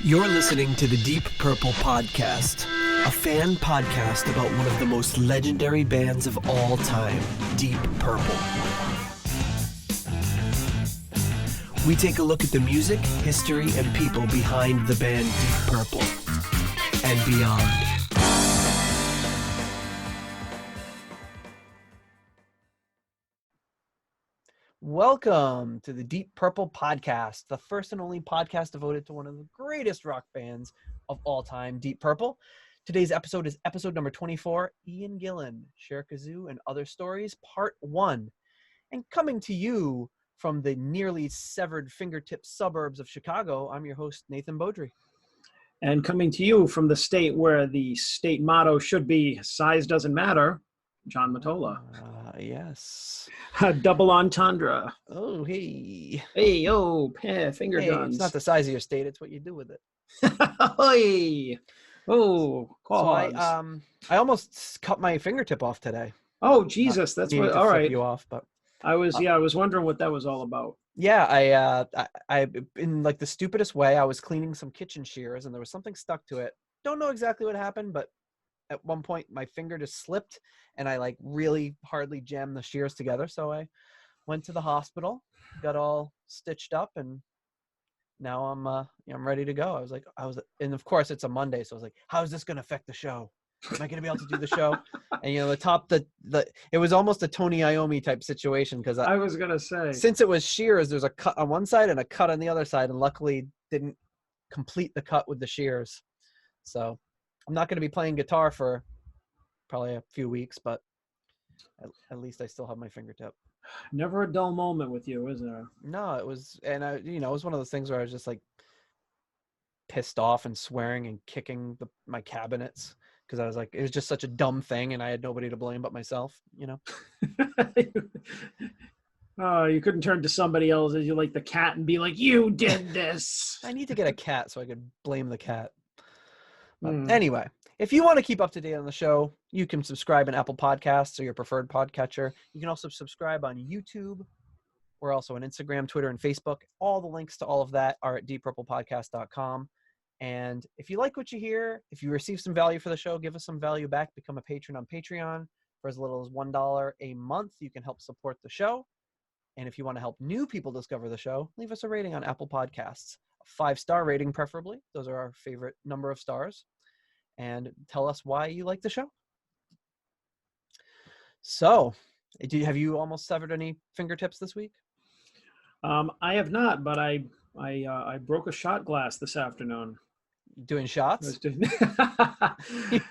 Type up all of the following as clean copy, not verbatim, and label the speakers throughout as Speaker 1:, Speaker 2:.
Speaker 1: You're listening to the Deep Purple Podcast, a fan podcast about one of the most legendary bands of all time, Deep Purple. We take a look at the music, history, and people behind the band Deep Purple and beyond. Welcome to the Deep Purple Podcast, the first and only podcast devoted to one of the greatest rock bands of all time, Deep Purple. Today's episode is episode number 24, Ian Gillan, Cherkazoo, and Other Stories, Part 1. And coming to you from the nearly severed fingertip suburbs of Chicago, I'm your host, Nathan Beaudry.
Speaker 2: And coming to you from the state where the state motto should be, size doesn't matter, John Matola.
Speaker 1: Yes.
Speaker 2: Double entendre.
Speaker 1: Oh, hey.
Speaker 2: Hey, yo, finger guns.
Speaker 1: It's not the size of your state, it's what you do with it.
Speaker 2: Hey. Oh, cause.
Speaker 1: So I almost cut my fingertip off today.
Speaker 2: Oh, Jesus, that's what, all right.
Speaker 1: You off, but
Speaker 2: I was wondering what that was all about.
Speaker 1: Yeah, I in like the stupidest way, I was cleaning some kitchen shears and there was something stuck to it. Don't know exactly what happened, but at one point my finger just slipped and I like really hardly jammed the shears together. So I went to the hospital, got all stitched up, and now I'm ready to go. And of course it's a Monday, so I was like, how is this going to affect the show? Am I going to be able to do the show? And it was almost a Tony Iommi type situation, because
Speaker 2: I was going to say,
Speaker 1: since it was shears, there's a cut on one side and a cut on the other side, and luckily didn't complete the cut with the shears. So I'm not going to be playing guitar for probably a few weeks, but at least I still have my fingertip.
Speaker 2: Never a dull moment with you, is there?
Speaker 1: No, it was, and it was one of those things where I was just like pissed off and swearing and kicking my cabinets, because I was like, it was just such a dumb thing and I had nobody to blame but myself,
Speaker 2: Oh, you couldn't turn to somebody else as you like the cat and be like, you did this.
Speaker 1: I need to get a cat so I could blame the cat. But anyway, if you want to keep up to date on the show, you can subscribe on Apple Podcasts or your preferred podcatcher. You can also subscribe on YouTube. We're also on Instagram, Twitter, and Facebook. All the links to all of that are at deeppurplepodcast.com. And if you like what you hear, if you receive some value for the show, give us some value back. Become a patron on Patreon for as little as $1 a month. You can help support the show. And if you want to help new people discover the show, leave us a rating on Apple Podcasts. A 5-star rating, preferably. Those are our favorite number of stars. And tell us why you like the show. So, have you almost severed any fingertips this week?
Speaker 2: I have not, but I broke a shot glass this afternoon.
Speaker 1: Doing shots?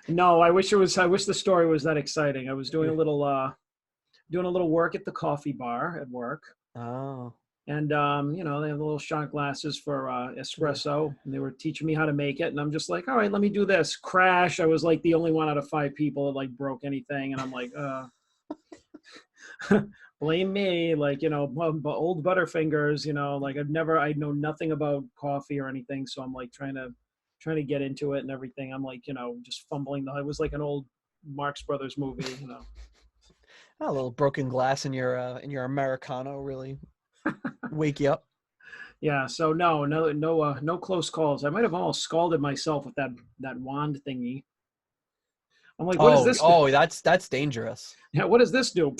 Speaker 2: No, I wish the story was that exciting. I was doing a little work at the coffee bar at work.
Speaker 1: Oh.
Speaker 2: And, they have the little shot glasses for espresso, and they were teaching me how to make it. And I'm just like, all right, let me do this. Crash. I was like the only one out of 5 people that like broke anything. And I'm like, blame me. Like, old Butterfingers, like I know nothing about coffee or anything. So I'm like trying to get into it and everything. I'm like, just fumbling. It was like an old Marx Brothers movie,
Speaker 1: A little broken glass in your Americano really wake you up.
Speaker 2: Yeah, so no close calls. I might have almost scalded myself with that wand thingy. I'm like, what does this do?
Speaker 1: Oh, that's dangerous.
Speaker 2: Yeah, what does this do?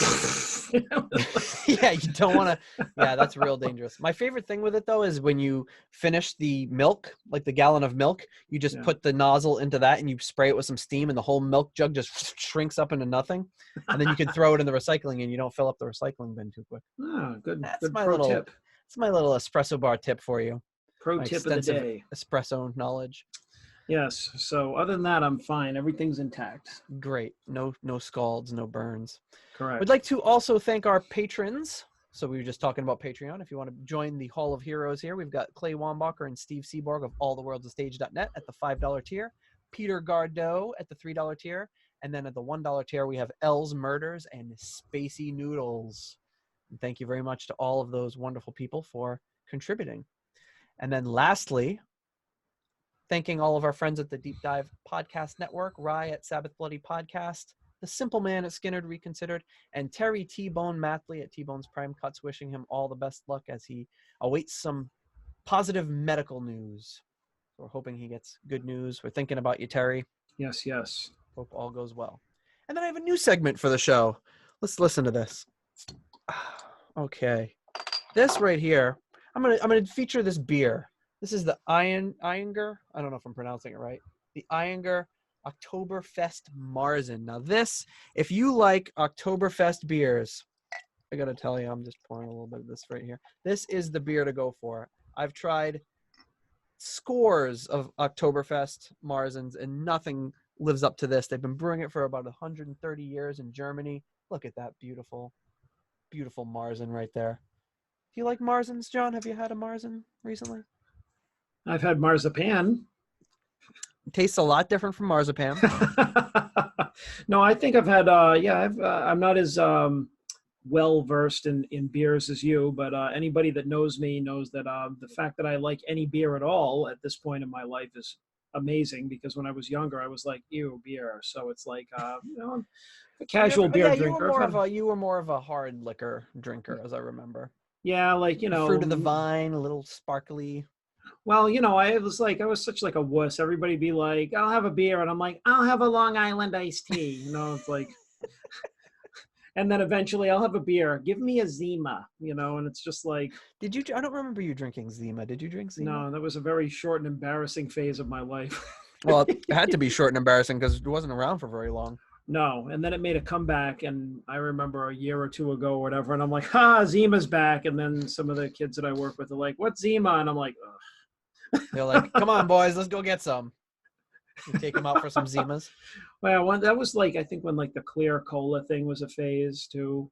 Speaker 1: Yeah, you don't want to. Yeah, that's real dangerous. My favorite thing with it though is when you finish the milk, like the gallon of milk, you just put the nozzle into that and you spray it with some steam, and the whole milk jug just shrinks up into nothing, and then you can throw it in the recycling, and you don't fill up the recycling bin too quick.
Speaker 2: Oh, good.
Speaker 1: That's
Speaker 2: good
Speaker 1: my
Speaker 2: pro
Speaker 1: little
Speaker 2: tip.
Speaker 1: It's my little espresso bar tip for you.
Speaker 2: Pro
Speaker 1: My
Speaker 2: tip of the day.
Speaker 1: Espresso knowledge.
Speaker 2: Yes. So other than that, I'm fine. Everything's intact.
Speaker 1: Great. No scalds, no burns.
Speaker 2: Correct.
Speaker 1: We'd like to also thank our patrons. So we were just talking about Patreon. If you want to join the Hall of Heroes here, we've got Clay Wambacher and Steve Seaborg of alltheworldsastage.net at the $5 tier, Peter Gardeau at the $3 tier, and then at the $1 tier, we have L's Murders and Spacey Noodles. And thank you very much to all of those wonderful people for contributing. And then lastly, thanking all of our friends at the Deep Dive Podcast Network, Rye at Sabbath Bloody Podcast, The Simple Man at Skinnerd Reconsidered, and Terry T-Bone Matley at T-Bone's Prime Cuts, wishing him all the best luck as he awaits some positive medical news. So we're hoping he gets good news. We're thinking about you, Terry.
Speaker 2: Yes, yes.
Speaker 1: Hope all goes well. And then I have a new segment for the show. Let's listen to this. Okay. This right here, I'm gonna feature this beer. This is the Iyengar. I don't know if I'm pronouncing it right. The Iyengar Oktoberfest Marzen. Now this, if you like Oktoberfest beers, I gotta tell you, I'm just pouring a little bit of this right here. This is the beer to go for. I've tried scores of Oktoberfest Marzens and nothing lives up to this. They've been brewing it for about 130 years in Germany. Look at that beautiful, beautiful Marzen right there. Do you like Marzens, John? Have you had a Marzen recently?
Speaker 2: I've had marzipan.
Speaker 1: It tastes a lot different from marzipan.
Speaker 2: No, I think I've had. I'm not as well versed in beers as you, but anybody that knows me knows that the fact that I like any beer at all at this point in my life is amazing. Because when I was younger, I was like, "Ew, beer." So it's like, I'm a casual beer drinker.
Speaker 1: You were more of a hard liquor drinker, as I remember.
Speaker 2: Yeah, like
Speaker 1: fruit of the vine, a little sparkly.
Speaker 2: Well, I was such like a wuss. Everybody be like, "I'll have a beer," and I'm like, "I'll have a Long Island iced tea." It's like, and then eventually I'll have a beer. Give me a Zima, and it's just like.
Speaker 1: Did you? I don't remember you drinking Zima. Did you drink Zima?
Speaker 2: No, that was a very short and embarrassing phase of my life.
Speaker 1: Well, it had to be short and embarrassing because it wasn't around for very long.
Speaker 2: No, and then it made a comeback, and I remember a year or two ago or whatever, and I'm like, Zima's back, and then some of the kids that I work with are like, "What's Zima?" And I'm like, ugh.
Speaker 1: They're like, "Come on, boys, let's go get some." You take them out for some Zimas.
Speaker 2: Well, that was like, I think when like the clear cola thing was a phase too,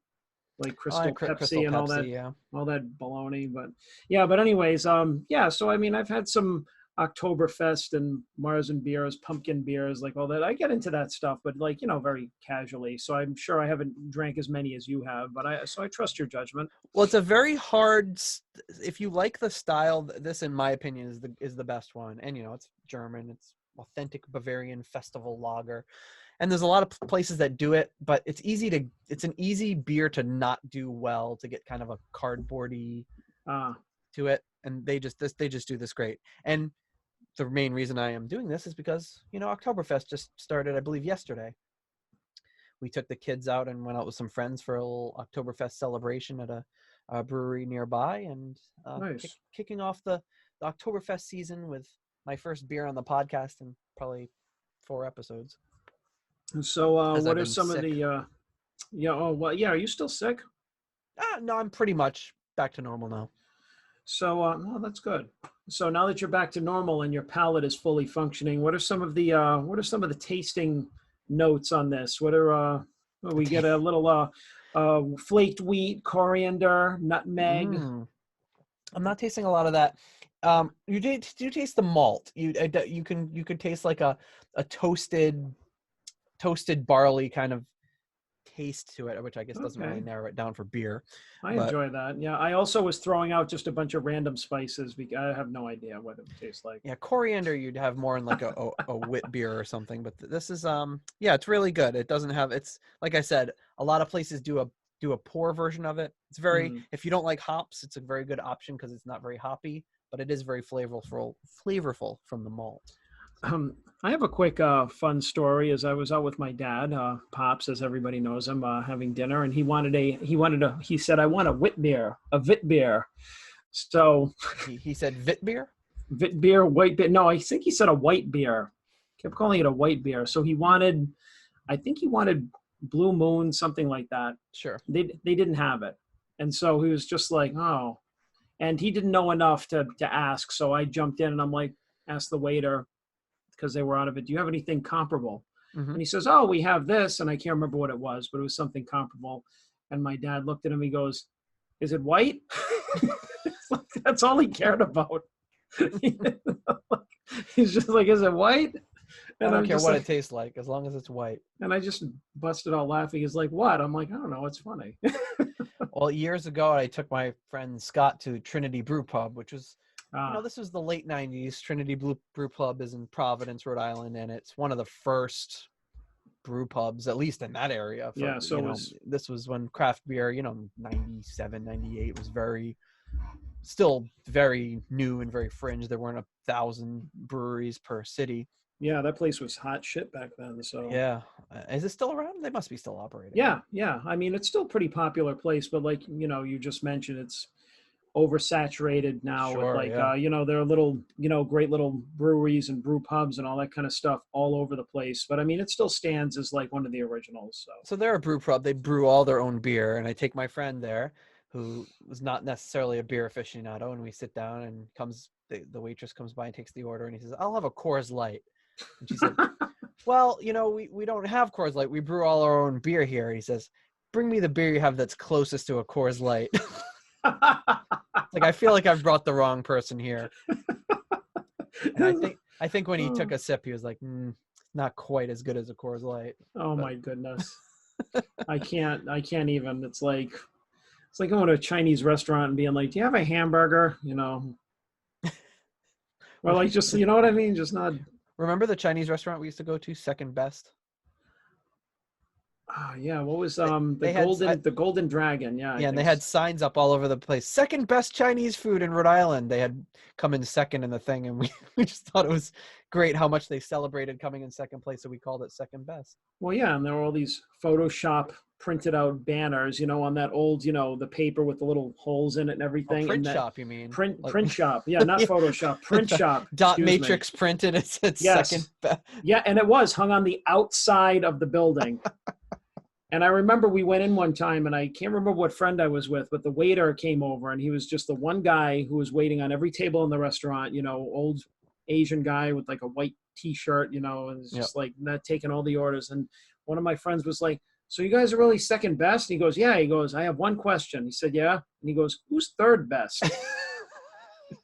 Speaker 2: like Crystal Pepsi and all that, all that baloney. But anyways, so I mean, I've had some Oktoberfest and Marzen beers, pumpkin beers, like all that. I get into that stuff, but like, very casually. So I'm sure I haven't drank as many as you have, but I trust your judgment.
Speaker 1: Well, it's a very hard, if you like the style, this in my opinion is the best one. And it's German, it's authentic Bavarian festival lager. And there's a lot of places that do it, but it's an easy beer to not do well, to get kind of a cardboardy to it. And they just do this great. And the main reason I am doing this is because, Oktoberfest just started, I believe, yesterday. We took the kids out and went out with some friends for a little Oktoberfest celebration at a brewery nearby, and
Speaker 2: nice.
Speaker 1: Kicking off the Oktoberfest season with my first beer on the podcast in probably 4 episodes.
Speaker 2: So what are some sick. Of the are you still sick?
Speaker 1: No, I'm pretty much back to normal now.
Speaker 2: So well, that's good. So now that you're back to normal and your palate is fully functioning, what are some of the tasting notes on this? We get a little flaked wheat, coriander, nutmeg.
Speaker 1: I'm not tasting a lot of that. You do taste the malt. You could taste like a toasted barley kind of taste to it, which I guess doesn't really narrow it down for beer.
Speaker 2: I enjoy that. Yeah, I also was throwing out just a bunch of random spices because I have no idea what it tastes like.
Speaker 1: Yeah, coriander you'd have more in like a wit beer or something, but this is it's really good. It doesn't have, it's like I said, a lot of places do a pour version of it. It's very if you don't like hops, it's a very good option because it's not very hoppy, but it is very flavorful from the malt.
Speaker 2: I have a quick fun story. As I was out with my dad, Pops, as everybody knows him, having dinner, and he said, "I want a wit beer." So
Speaker 1: he said "Vit beer."
Speaker 2: Vit beer, white beer. No, I think he said a white beer. Kept calling it a white beer. So I think he wanted Blue Moon, something like that.
Speaker 1: Sure.
Speaker 2: They didn't have it, and so he was just like, "Oh," and he didn't know enough to ask. So I jumped in and I'm like, asked the waiter, because they were out of it, "Do you have anything comparable?" And he says, "Oh, we have this," and I can't remember what it was, but it was something comparable. And my dad looked at him. He goes, "Is it white?" That's all he cared about. He's just like, "Is it white?"
Speaker 1: And I don't care what it tastes like, as long as it's white.
Speaker 2: And I just busted out laughing. He's like, "What?" I'm like, "I don't know. It's funny."
Speaker 1: Well, years ago, I took my friend Scott to Trinity Brew Pub, which was, this was the late 90s. Trinity Brew Pub is in Providence, Rhode Island, and it's one of the first brew pubs, at least in that area.
Speaker 2: So
Speaker 1: this was when craft beer, 97, 98 was very, still very new and very fringe. There weren't 1,000 breweries per city.
Speaker 2: Yeah, that place was hot shit back then. So
Speaker 1: Yeah. Is it still around? They must be still operating.
Speaker 2: yeah, yeah. I mean, it's still a pretty popular place, but like, you just mentioned, it's oversaturated now with
Speaker 1: Sure,
Speaker 2: like,
Speaker 1: yeah.
Speaker 2: there are little, great little breweries and brew pubs and all that kind of stuff all over the place. But I mean, it still stands as like one of the originals. So
Speaker 1: So they're a brew pub. They brew all their own beer, and I take my friend there, who was not necessarily a beer aficionado, and we sit down, and the waitress comes by and takes the order, and he says, "I'll have a Coors Light," and she said, "Well, we don't have Coors Light. We brew all our own beer here." He says, "Bring me the beer you have that's closest to a Coors Light." Like, I feel like I've brought the wrong person here, and I think when he took a sip, he was like, "Not quite as good as a Coors Light."
Speaker 2: oh
Speaker 1: But
Speaker 2: my goodness. I can't even. It's like going to a Chinese restaurant and being like, "Do you have a hamburger?" Or like, just, you know what I mean? Just not.
Speaker 1: remember the Chinese restaurant we used to go to, Second Best?
Speaker 2: Yeah, what was
Speaker 1: They,
Speaker 2: the
Speaker 1: they had
Speaker 2: golden dragon? Yeah, I
Speaker 1: Yeah, and
Speaker 2: think
Speaker 1: they had signs up all over the place. Second best Chinese food in Rhode Island. They had come in second in the thing, and we, we just thought it was great how much they celebrated coming in second place, so we called it second best.
Speaker 2: Well, yeah, and there were all these Photoshop printed out banners, on that old, the paper with the little holes in it and
Speaker 1: Oh,
Speaker 2: everything, and
Speaker 1: print
Speaker 2: that
Speaker 1: shop, you mean? Like,
Speaker 2: print shop. Yeah, not
Speaker 1: yeah,
Speaker 2: Photoshop, print
Speaker 1: the
Speaker 2: shop.
Speaker 1: dot
Speaker 2: Excuse me.
Speaker 1: matrix printed. It said second
Speaker 2: Yes.
Speaker 1: best.
Speaker 2: Yeah, and it was hung on the outside of the building. And I remember we went in one time, and I can't remember what friend I was with, but the waiter came over, and he was just the one guy who was waiting on every table in the restaurant, old Asian guy with like a white t-shirt, and it's
Speaker 1: Yep.
Speaker 2: just like not taking all the orders. And one of my friends was like, "So you guys are really second best?" And he goes, "Yeah." He goes, "I have one question." He said, "Yeah." And he goes, "Who's third best?"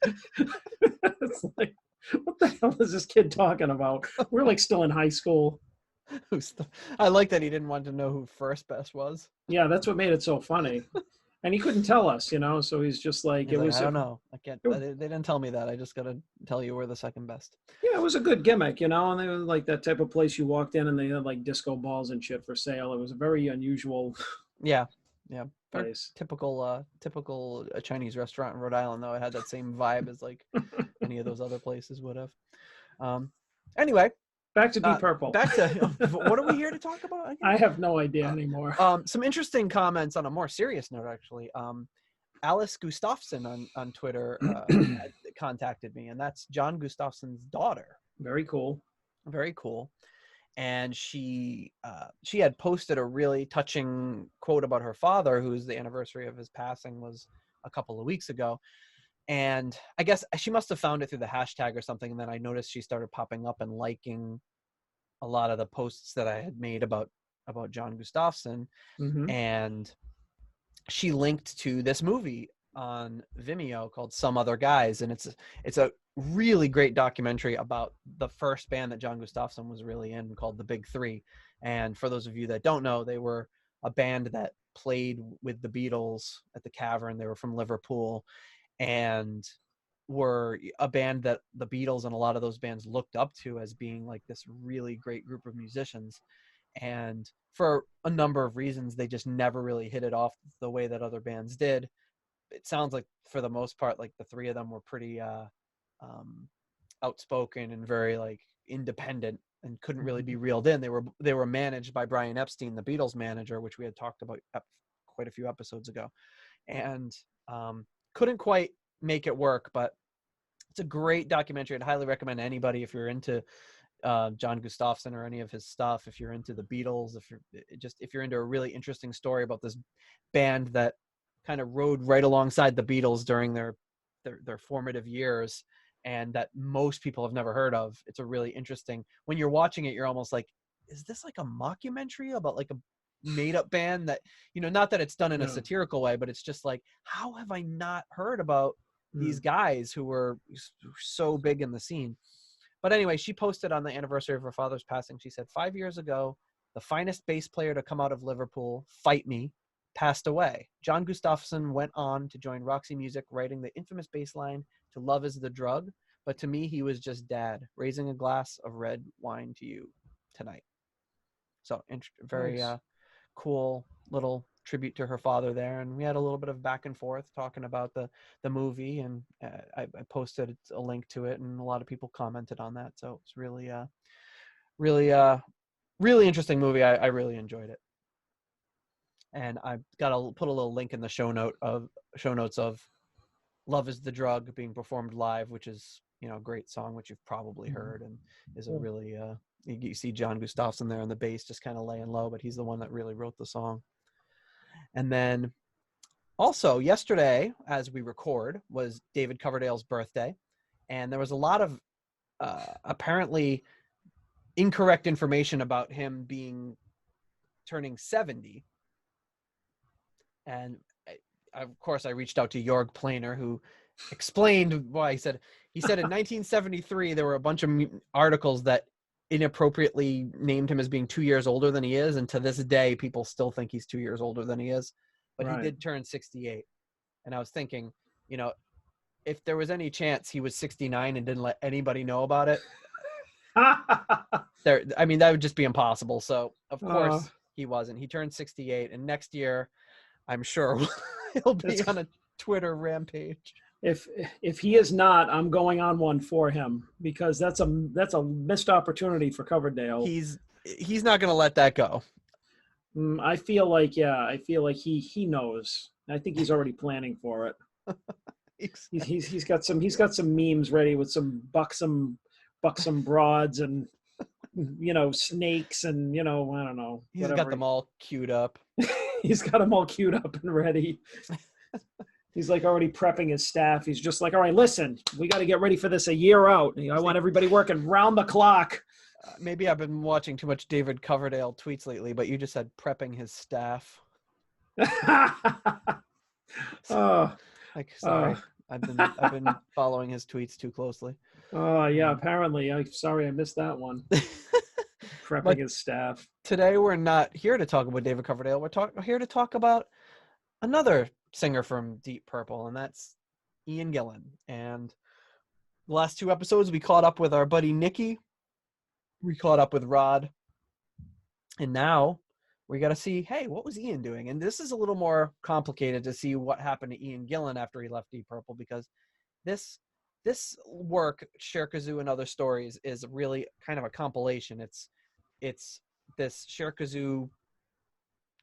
Speaker 2: It's like, what the hell is this kid talking about? We're like still in high school.
Speaker 1: I like that he didn't want to know who first best was.
Speaker 2: Yeah, that's what made it so funny. And he couldn't tell us, so he's just like,
Speaker 1: He's
Speaker 2: it
Speaker 1: like,
Speaker 2: was
Speaker 1: I don't know. I can't.
Speaker 2: it,
Speaker 1: They didn't tell me that. I just gotta tell you we're the second best.
Speaker 2: yeah, it was a good gimmick, and they were like that type of place you walked in and they had like disco balls and shit for sale. It was a very unusual
Speaker 1: Yeah, yeah. Very
Speaker 2: place.
Speaker 1: typical Chinese restaurant in Rhode Island, though. It had that same vibe as like any of those other places would have. Anyway,
Speaker 2: Back to Deep Purple.
Speaker 1: back to what are we here to talk about again?
Speaker 2: I have no idea anymore.
Speaker 1: Some interesting comments on a more serious note, actually. Alice Gustafson on Twitter contacted me, and that's John Gustafson's daughter.
Speaker 2: Very cool.
Speaker 1: Very cool. And she had posted a really touching quote about her father, whose the anniversary of his passing was a couple of weeks ago. And I guess she must have found it through the hashtag or something. And then I noticed she started popping up and liking a lot of the posts that I had made about John Gustafson.
Speaker 2: Mm-hmm.
Speaker 1: And she linked to this movie on Vimeo called Some Other Guys. And it's a really great documentary about the first band that John Gustafson was really in, called the Big Three. And for those of you that don't know, they were a band that played with the Beatles at the Cavern. They were from Liverpool, and were a band that the Beatles and a lot of those bands looked up to as being like this really great group of musicians. And for a number of reasons, they just never really hit it off the way that other bands did. It sounds like for the most part, like the three of them were pretty outspoken and very like independent and couldn't really be reeled in. They were managed by Brian Epstein, the Beatles manager, which we had talked about quite a few episodes ago, and couldn't quite make it work. But it's a great documentary. I'd highly recommend anybody, if you're into John Gustafson or any of his stuff, if you're into the Beatles, if you're into a really interesting story about this band that kind of rode right alongside the Beatles during their formative years, and that most people have never heard of. It's a really interesting, when you're watching it, you're almost like, is this like a mockumentary about like a made up band that, not that it's done in a satirical way, but it's just like, how have I not heard about these guys who were so big in the scene? But anyway, she posted on the anniversary of her father's passing, she said, 5 years ago, the finest bass player to come out of Liverpool, Fight Me, passed away. John Gustafson went on to join Roxy Music, writing the infamous bass line, "To love is the drug, but to me, he was just dad, raising a glass of red wine to you tonight." So very
Speaker 2: Nice.
Speaker 1: cool little tribute to her father there, and we had a little bit of back and forth talking about the movie, and I posted a link to it, and a lot of people commented on that. So it's really really interesting movie. I really enjoyed it, and I've got to put a little link in the show notes of "Love Is the Drug" being performed live, which is a great song, which you've probably heard, and is a really you see John Gustafsson there on the bass just kind of laying low, but he's the one that really wrote the song. And then also yesterday, as we record, was David Coverdale's birthday, and there was a lot of apparently incorrect information about him turning 70. And of course I reached out to Jorg Planer, who explained why. He said in 1973 there were a bunch of articles that inappropriately named him as being 2 years older than he is, and to this day people still think he's 2 years older than he is, but He did turn 68. And I was thinking, if there was any chance he was 69 and didn't let anybody know about it, that would just be impossible. So of course he wasn't. He turned 68, and next year I'm sure he'll be on a Twitter rampage.
Speaker 2: If he is not, I'm going on one for him, because that's a missed opportunity for Coverdale.
Speaker 1: He's not going to let that go.
Speaker 2: I feel like he knows. I think he's already planning for it. He's got some memes ready with some buxom broads and snakes and I don't know.
Speaker 1: He's got them all queued up.
Speaker 2: He's got them all queued up and ready. He's like already prepping his staff. He's just like, all right, listen, we got to get ready for this a year out. I want everybody working round the clock.
Speaker 1: Maybe I've been watching too much David Coverdale tweets lately, but you just said prepping his staff. Sorry. I've been following his tweets too closely.
Speaker 2: Oh yeah, apparently. I'm sorry I missed that one. Prepping his staff.
Speaker 1: Today we're not here to talk about David Coverdale. We're here to talk about another singer from Deep Purple, and that's Ian Gillan. And the last 2 episodes we caught up with our buddy Nikki. We caught up with Rod. And now we got to see, hey, what was Ian doing? And this is a little more complicated to see what happened to Ian Gillan after he left Deep Purple, because this work, Cherkazoo and Other Stories, is really kind of a compilation. It's this Cherkazoo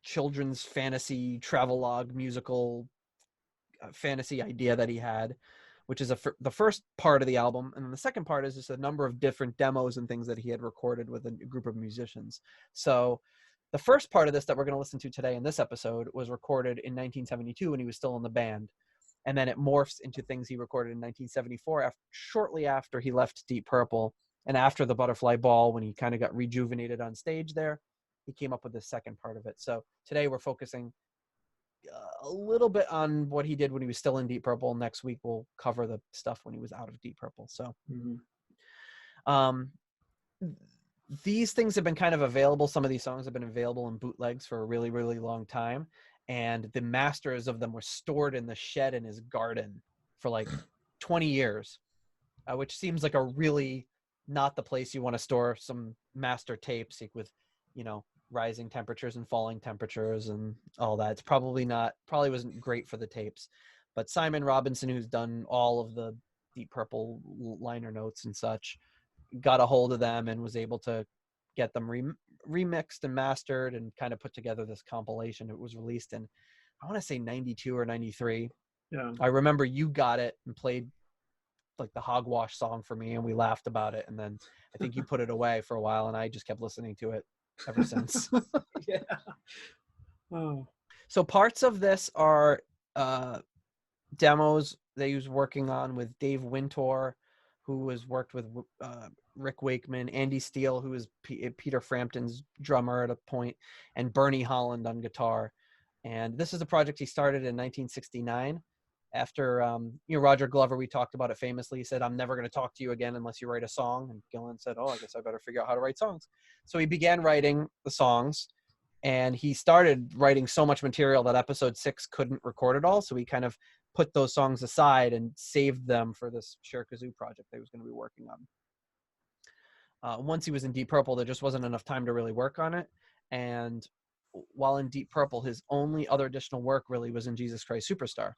Speaker 1: children's fantasy travelogue musical fantasy idea that he had, which is the first part of the album. And then the second part is just a number of different demos and things that he had recorded with a group of musicians. So the first part of this that we're going to listen to today in this episode was recorded in 1972 when he was still in the band. And then it morphs into things he recorded in 1974, shortly after he left Deep Purple and after the Butterfly Ball, when he kind of got rejuvenated on stage there. He came up with the second part of it. So today we're focusing a little bit on what he did when he was still in Deep Purple. Next week we'll cover the stuff when he was out of Deep Purple. So these things have been kind of available. Some of these songs have been available in bootlegs for a really, really long time. And the masters of them were stored in the shed in his garden for like 20 years, which seems like a really not the place you want to store some master tapes with, rising temperatures and falling temperatures and all that. It's probably wasn't great for the tapes. But Simon Robinson, who's done all of the Deep Purple liner notes and such, got a hold of them and was able to get them remixed and mastered and kind of put together this compilation. It was released in, I want to say 92 or 93.
Speaker 2: Yeah.
Speaker 1: I remember you got it and played like the Hogwash song for me, and we laughed about it. And then I think you put it away for a while, and I just kept listening to it ever since.
Speaker 2: Yeah. Oh.
Speaker 1: So parts of this are demos that he was working on with Dave Wintour, who has worked with Rick Wakeman, Andy Steele, who is Peter Frampton's drummer at a point, and Bernie Holland on guitar. And this is a project he started in 1969. After Roger Glover, we talked about it famously. He said, "I'm never going to talk to you again unless you write a song." And Gillan said, "Oh, I guess I better figure out how to write songs." So he began writing the songs, and he started writing so much material that episode 6 couldn't record it all. So he kind of put those songs aside and saved them for this Cherkazoo project that he was going to be working on. Once he was in Deep Purple, there just wasn't enough time to really work on it. And while in Deep Purple, his only other additional work really was in Jesus Christ Superstar.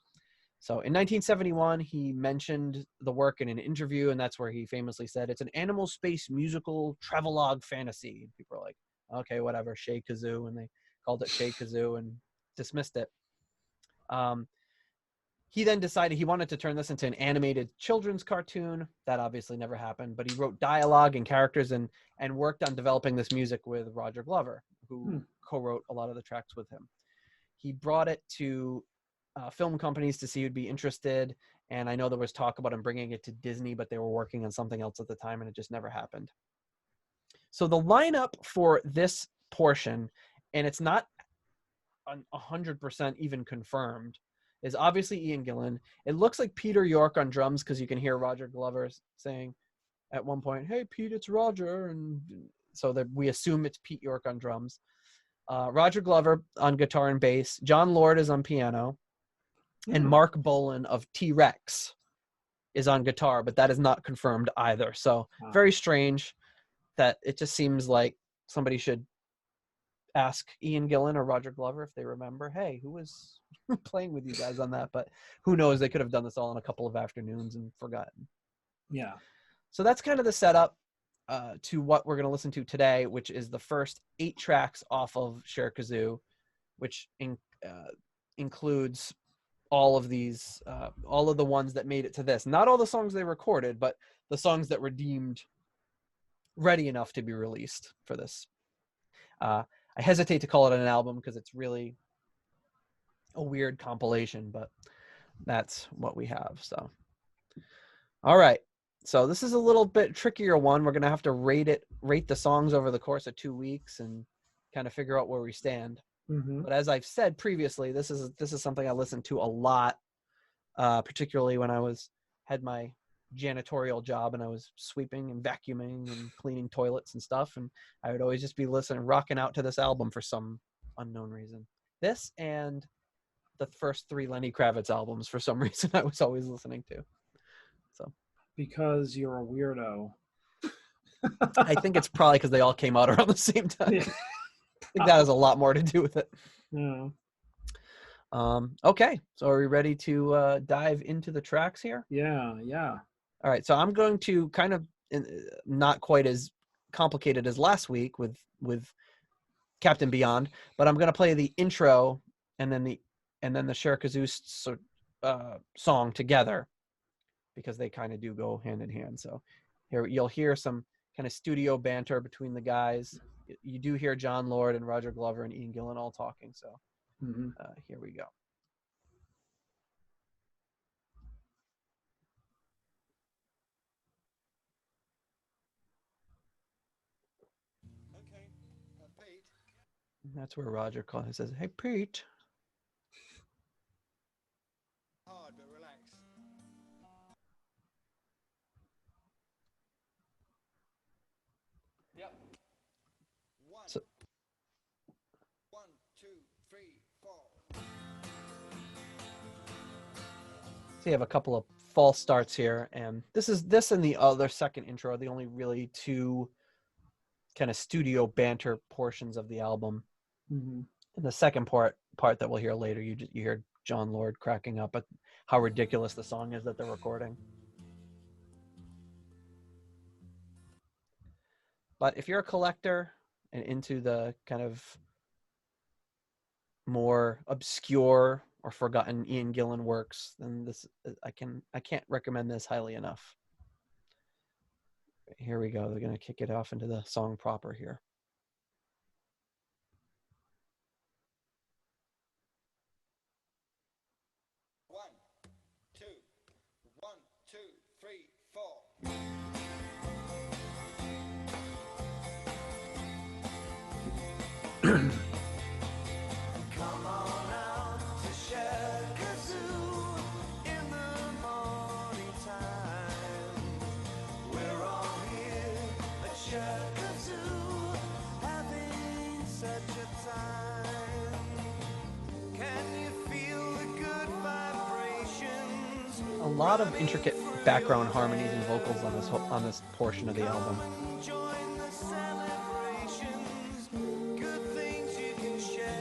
Speaker 1: So in 1971, he mentioned the work in an interview, and that's where he famously said, "It's an animal space musical travelogue fantasy." And people are like, okay, whatever, Cherkazoo, and they called it Cherkazoo and dismissed it. He then decided he wanted to turn this into an animated children's cartoon. That obviously never happened, but he wrote dialogue and characters and worked on developing this music with Roger Glover, who co-wrote a lot of the tracks with him. He brought it to film companies to see who'd be interested, and I know there was talk about him bringing it to Disney, but they were working on something else at the time, and it just never happened. So the lineup for this portion, and it's not 100% even confirmed, is obviously Ian Gillan. It looks like Peter York on drums, because you can hear Roger Glover saying at one point, "Hey, Pete, it's Roger," and so that we assume it's Pete York on drums. Roger Glover on guitar and bass. John Lord is on piano. And Mark Bolan of T-Rex is on guitar, but that is not confirmed either. So very strange that it just seems like somebody should ask Ian Gillan or Roger Glover if they remember, hey, who was playing with you guys on that? But who knows? They could have done this all in a couple of afternoons and forgotten.
Speaker 2: Yeah.
Speaker 1: So that's kind of the setup to what we're going to listen to today, which is the first 8 tracks off of Cherkazoo, which includes all of these, all of the ones that made it to this. Not all the songs they recorded, but the songs that were deemed ready enough to be released for this. I hesitate to call it an album because it's really a weird compilation, but that's what we have. So, all right. So this is a little bit trickier one. We're going to have to rate the songs over the course of 2 weeks and kind of figure out where we stand. But as I've said previously, this is something I listened to a lot, particularly when I had my janitorial job and I was sweeping and vacuuming and cleaning toilets and stuff, and I would always just be rocking out to this album for some unknown reason. This and the first 3 Lenny Kravitz albums, for some reason, I was always listening to. So
Speaker 2: because you're a weirdo.
Speaker 1: I think it's probably because they all came out around the same time.
Speaker 2: Yeah.
Speaker 1: I think that has a lot more to do with it.
Speaker 2: Yeah.
Speaker 1: Okay, so are we ready to dive into the tracks here?
Speaker 2: Yeah.
Speaker 1: All right, so I'm going to kind of not quite as complicated as last week with Captain Beyond, but I'm going to play the intro and then the Cherkazoo song together because they kind of do go hand in hand. So here you'll hear some kind of studio banter between the guys. You do hear John Lord and Roger Glover and Ian Gillan all talking. So here we go.
Speaker 3: Okay, Pete.
Speaker 1: That's where Roger calls and says, "Hey, Pete."
Speaker 3: Hard, but relax. Yep. One, 2, 3, 4.
Speaker 1: So you have a couple of false starts here, and this and the other second intro are the only really 2 kind of studio banter portions of the album. In the second part that we'll hear later, you hear John Lord cracking up at how ridiculous the song is that they're recording. But if you're a collector and into the kind of more obscure or forgotten Ian Gillan works, then this I can't recommend this highly enough. Here we go. They're going to kick it off into the song proper here.
Speaker 3: One, two, three, four. Come on out to Cherkazoo in the morning time. We're all here at Cherkazoo having such a time. Can you feel the good vibrations?
Speaker 1: A lot of intricate background harmonies and vocals on this portion of the album.
Speaker 3: Join the celebrations. Good things you can share.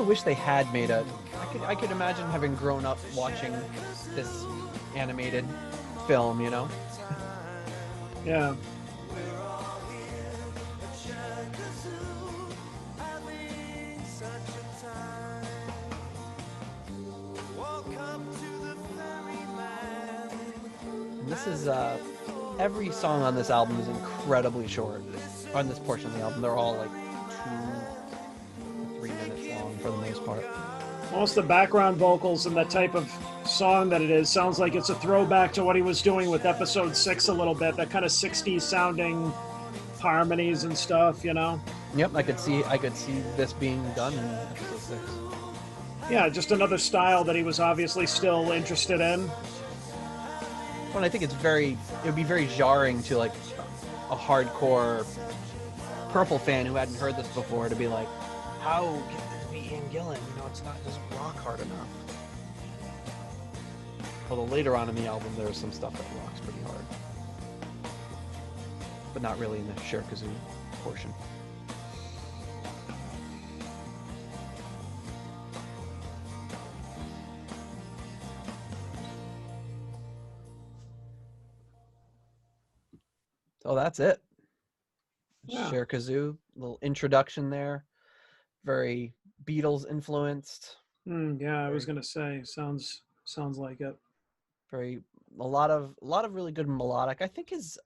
Speaker 1: of wish they had made a. I could imagine having grown up watching this animated film. You know.
Speaker 2: Yeah.
Speaker 1: And this is every song on this album is incredibly short. On this portion of the album, they're all like 2 to 3 minutes long for the most part.
Speaker 2: Most of the background vocals and the type of song that it is sounds like it's a throwback to what he was doing with episode 6 a little bit. That kind of 60s sounding harmonies and stuff, you know.
Speaker 1: Yep, I could see this being done in episode 6.
Speaker 2: Yeah, just another style that he was obviously still interested in.
Speaker 1: Well, I think it would be very jarring to like a hardcore Purple fan who hadn't heard this before to be like, how can this be Ian Gillan? You know, it's not just rock hard enough. Although later on in the album, there's some stuff that rocks pretty hard, but not really in the Cherkazoo portion. Oh, that's it.
Speaker 2: Yeah.
Speaker 1: Cherkazoo, little introduction there. Very Beatles influenced.
Speaker 2: Yeah, I was gonna say, sounds like it.
Speaker 1: A lot of really good melodic. I think his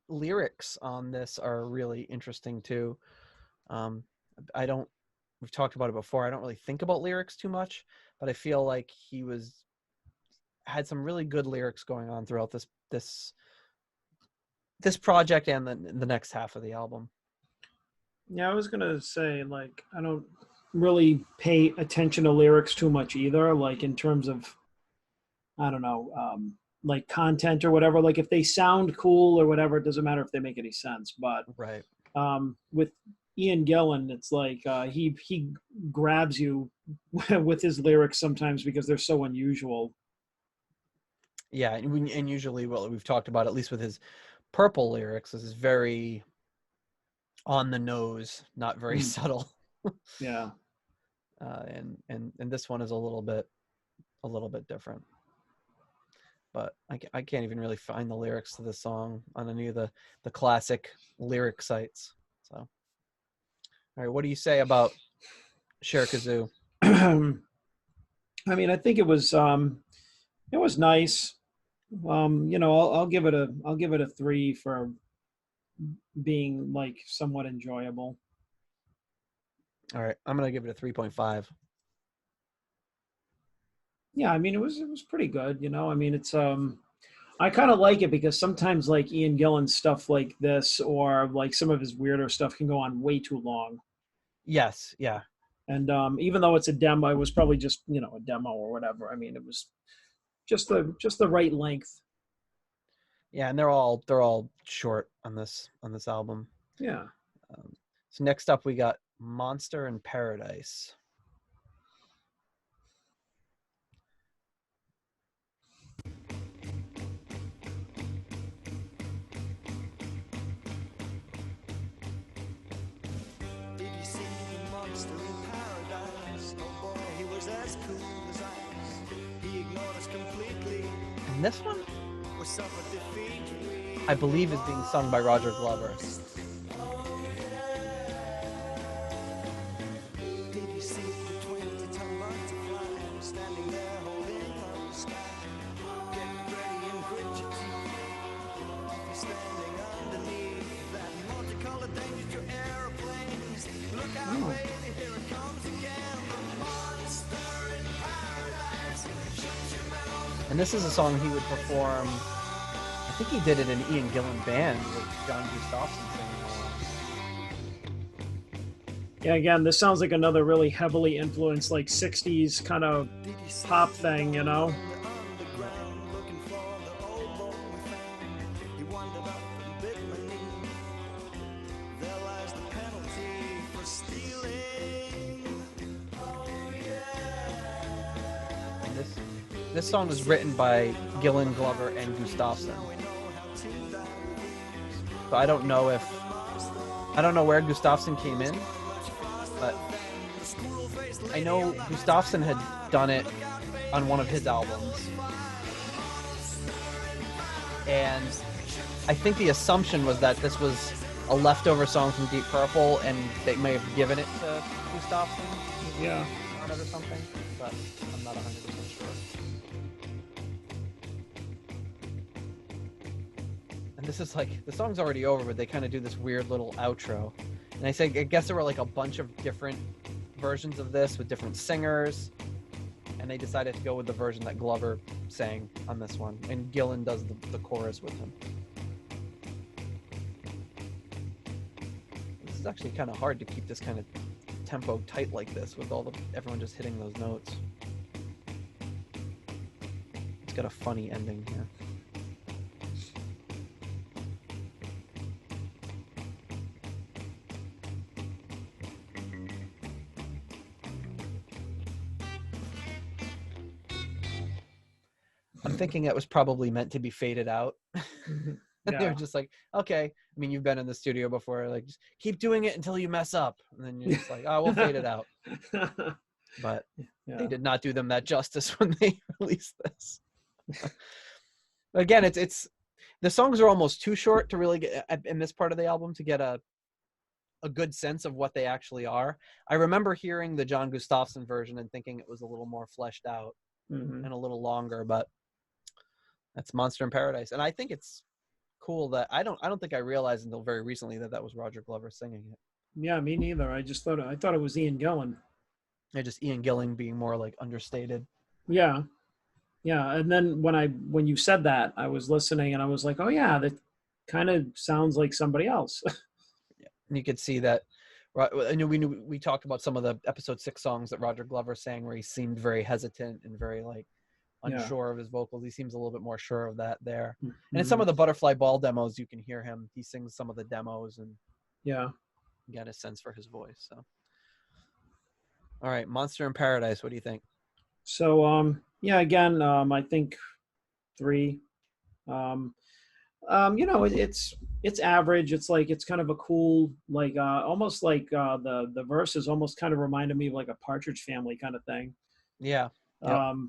Speaker 1: lyrics on this are really interesting too. We've talked about it before. I don't really think about lyrics too much, but I feel like he had some really good lyrics going on throughout this project and the next half of the album.
Speaker 2: Yeah, I was gonna say, like, I don't really pay attention to lyrics too much either, like in terms of, I don't know, like content or whatever. Like if they sound cool or whatever, it doesn't matter if they make any sense. But
Speaker 1: right,
Speaker 2: with Ian Gillan, it's like he grabs you with his lyrics sometimes because they're so unusual.
Speaker 1: Yeah, and usually what we've talked about, at least with his Purple lyrics, is very on the nose, not very subtle.
Speaker 2: Yeah.
Speaker 1: And this one is a little bit different. But I can't even really find the lyrics to this song on any of the classic lyric sites. So, all right, what do you say about Cherkazoo?
Speaker 2: I mean, I think it was nice. You know, I'll give it a 3 for being like somewhat enjoyable.
Speaker 1: All right, I'm gonna give it a 3.5.
Speaker 2: Yeah, I mean, it was pretty good. You know, I mean, it's I kind of like it because sometimes like Ian Gillan stuff like this or like some of his weirder stuff can go on way too long.
Speaker 1: Yes, yeah.
Speaker 2: And even though it's a demo, it was probably just, you know, a demo or whatever. I mean, it was just the right length.
Speaker 1: Yeah, and they're all short on this album.
Speaker 2: Yeah.
Speaker 1: So next up we got Monster in Paradise.
Speaker 3: Did you see the monster in paradise? Oh boy, he was as cool as ice. He ignored us completely.
Speaker 1: And this one,
Speaker 3: We suffered defeat.
Speaker 1: I believe, is being sung by Roger Glover.
Speaker 3: Did you see the 20-ton butterfly standing there holding up the sky? Get ready and grit your teeth. Standing underneath that multicolored danger airplanes. Look out, lady, here it comes again. The monster in paradise. Shut your mouth.
Speaker 1: And this is a song he would perform. I think he did it in Ian Gillan band with John Gustafson singing.
Speaker 2: Yeah, again, this sounds like another really heavily influenced like 60s kind of pop thing, you know?
Speaker 3: Underground, looking for the old boy we found. He wandered up and bit my knee. There lies the penalty for stealing.
Speaker 1: And this song was written by Gillan, Glover, and Gustafson. But I don't know where Gustafson came in, but I know Gustafsson had done it on one of his albums, and I think the assumption was that this was a leftover song from Deep Purple, and they may have given it to Gustafsson.
Speaker 2: Yeah.
Speaker 1: On it or something, but I'm not 100% sure. And this is like, the song's already over, but they kind of do this weird little outro. And I guess there were like a bunch of different versions of this with different singers, and they decided to go with the version that Glover sang on this one, and Gillan does the chorus with him. This is actually kind of hard to keep this kind of tempo tight like this with everyone just hitting those notes. It's got a funny ending here. I'm thinking it was probably meant to be faded out. And they're just like, okay, I mean, you've been in the studio before, like, just keep doing it until you mess up. And then you're just like, oh, we'll fade it out. But they did not do them that justice when they released this. Again, it's the songs are almost too short to really get in this part of the album to get a good sense of what they actually are. I remember hearing the John Gustafsson version and thinking it was a little more fleshed out and a little longer, but that's Monster in Paradise. And I think it's cool that I don't think I realized until very recently that was Roger Glover singing it.
Speaker 2: Yeah, me neither. I thought it was Ian Gillan.
Speaker 1: Yeah, just Ian Gillan being more like understated.
Speaker 2: Yeah. And then when you said that, I was listening and I was like, oh yeah, that kind of sounds like somebody else.
Speaker 1: Yeah, and you could see that. I knew we talked about some of the episode 6 songs that Roger Glover sang where he seemed very hesitant and very like unsure of his vocals. He seems a little bit more sure of that there. And in some of the Butterfly Ball demos, you can hear him. He sings some of the demos and you get a sense for his voice. So, all right, Monster in Paradise. What do you think?
Speaker 2: So, again, I think 3. It's average. It's kind of a cool, like almost like the verses almost kind of reminded me of like a Partridge Family kind of thing.
Speaker 1: Yeah.
Speaker 2: Yep.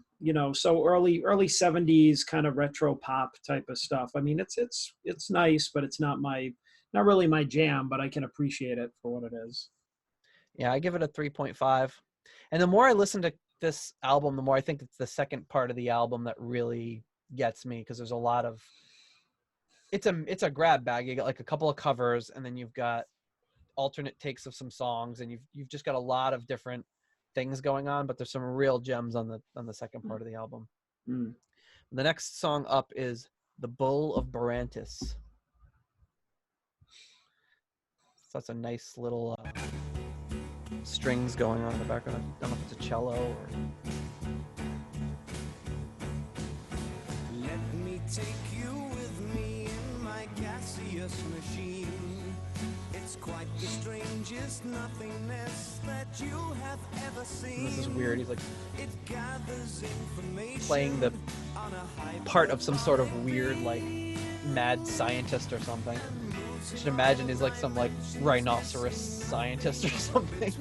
Speaker 2: So early 70s kind of retro pop type of stuff. I mean, it's nice, but it's not really my jam, but I can appreciate it for what it is.
Speaker 1: Yeah, I give it a 3.5. And the more I listen to this album, the more I think it's the second part of the album that really gets me, because there's a lot of it's a grab bag. You got like a couple of covers, and then you've got alternate takes of some songs, and you've just got a lot of different things going on, but there's some real gems on the second part of the album. The next song up is The Bowl of Ber Antis. So that's a nice little strings going on in the background. I don't know if it's a cello or...
Speaker 3: Let me take you with me in my gaseous machine. It's quite the strangest nothingness that you have ever seen.
Speaker 1: This is weird. He's like
Speaker 3: it gathers information
Speaker 1: playing the part of some sort of weird like mad scientist or something. You should imagine he's like some like rhinoceros scientist or something.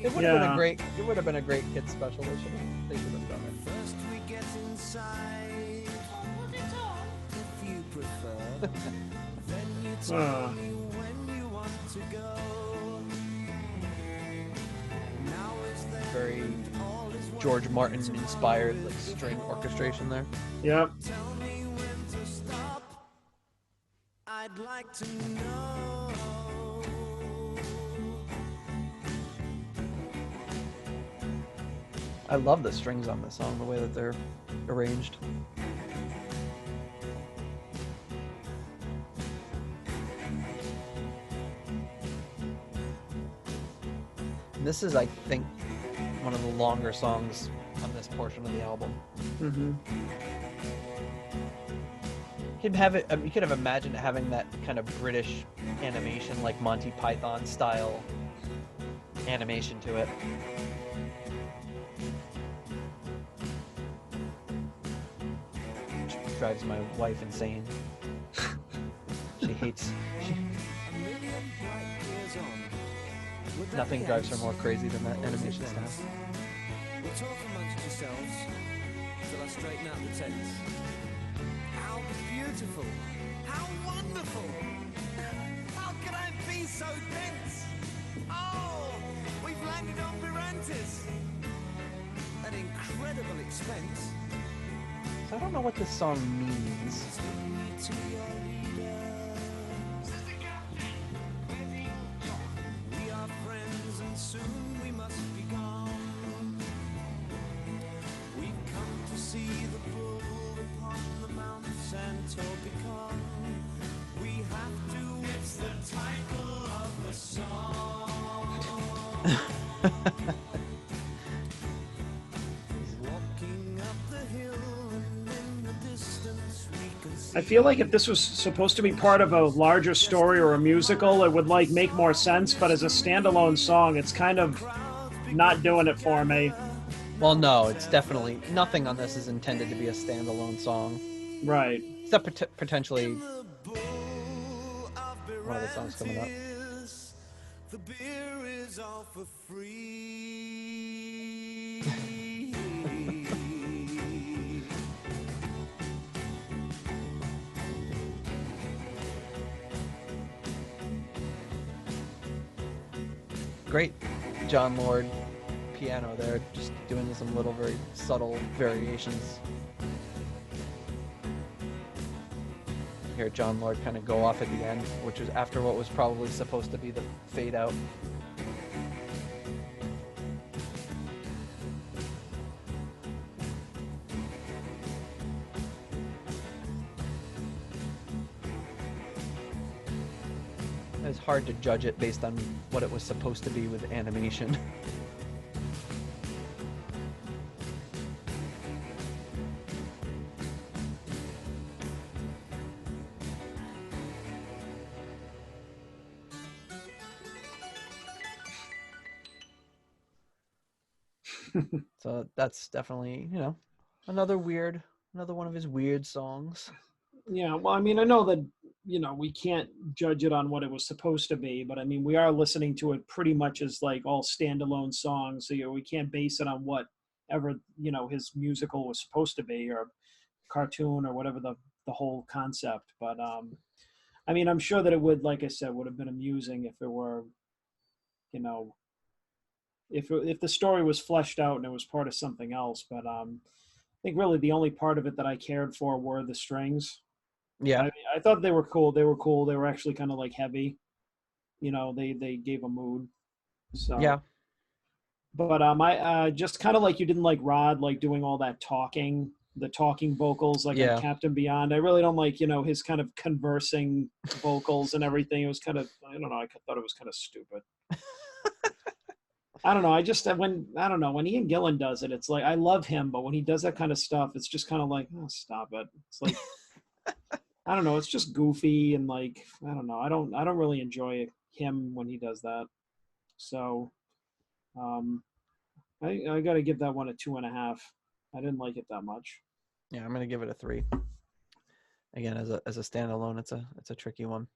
Speaker 1: It would have been a great kids special. They should have done it.
Speaker 3: First we get inside. If you prefer. Then you tell me when you want to go. Now is there
Speaker 1: Very George Martin inspired like string orchestration there.
Speaker 2: Yep.
Speaker 3: tell me when to stop. I'd like to know.
Speaker 1: I love the strings on this song, the way that they're arranged. And this is, I think, one of the longer songs on this portion of the album. You could have imagined having that kind of British animation, like Monty Python style animation to it. Which drives my wife insane. She hates.
Speaker 3: A million bright years on,
Speaker 1: Nothing drives her more crazy than that animation style.
Speaker 3: We'll talk amongst yourselves till I straighten out the tents. How beautiful! How wonderful! How could I be so dense? Oh, we've landed on Ber Antis. An incredible expense.
Speaker 1: So I don't know what this song means.
Speaker 3: To your leaders. We are friends and soon we must be gone. We've come to see the bull upon the Mount Santopicon. We have to, it's the title of the song. Walking up the hill and in the distance we can see.
Speaker 2: I feel like if this was supposed to be part of a larger story or a musical, it would like make more sense. But as a standalone song, it's kind of not doing it for me.
Speaker 1: Well, no, it's definitely nothing on this is intended to be a standalone song,
Speaker 2: Right.
Speaker 1: except potentially one of the songs coming up.
Speaker 3: The beer is all for free.
Speaker 1: Great John Lord piano there, just doing some little very subtle variations. Hear John Lord kind of go off at the end, which was after what was probably supposed to be the fade out. It's hard to judge it based on what it was supposed to be with animation. So that's definitely, another one of his weird songs.
Speaker 2: Yeah, well, I mean, I know that, we can't judge it on what it was supposed to be, but I mean, we are listening to it pretty much as like all standalone songs. So, we can't base it on whatever, his musical was supposed to be or cartoon or whatever the whole concept. But, I mean, I'm sure that it would, like I said, would have been amusing if it were, if the story was fleshed out and it was part of something else. But I think really the only part of it that I cared for were the strings.
Speaker 1: Yeah.
Speaker 2: I thought they were cool. They were actually kind of like heavy. They gave a mood. So
Speaker 1: Yeah.
Speaker 2: But I just kind of like you didn't like Rod like doing all that talking, the talking vocals like on Captain Beyond. I really don't like his kind of conversing vocals and everything. It was kind of, I don't know. I thought it was kind of stupid. I don't know. When Ian Gillan does it, it's like I love him, but when he does that kind of stuff, it's just kind of like, oh, stop it. It's like I don't know. It's just goofy and like I don't know. I don't really enjoy him when he does that. So, I got to give that one a 2.5. I didn't like it that much.
Speaker 1: Yeah, I'm gonna give it a 3. Again, as a standalone, it's a tricky one.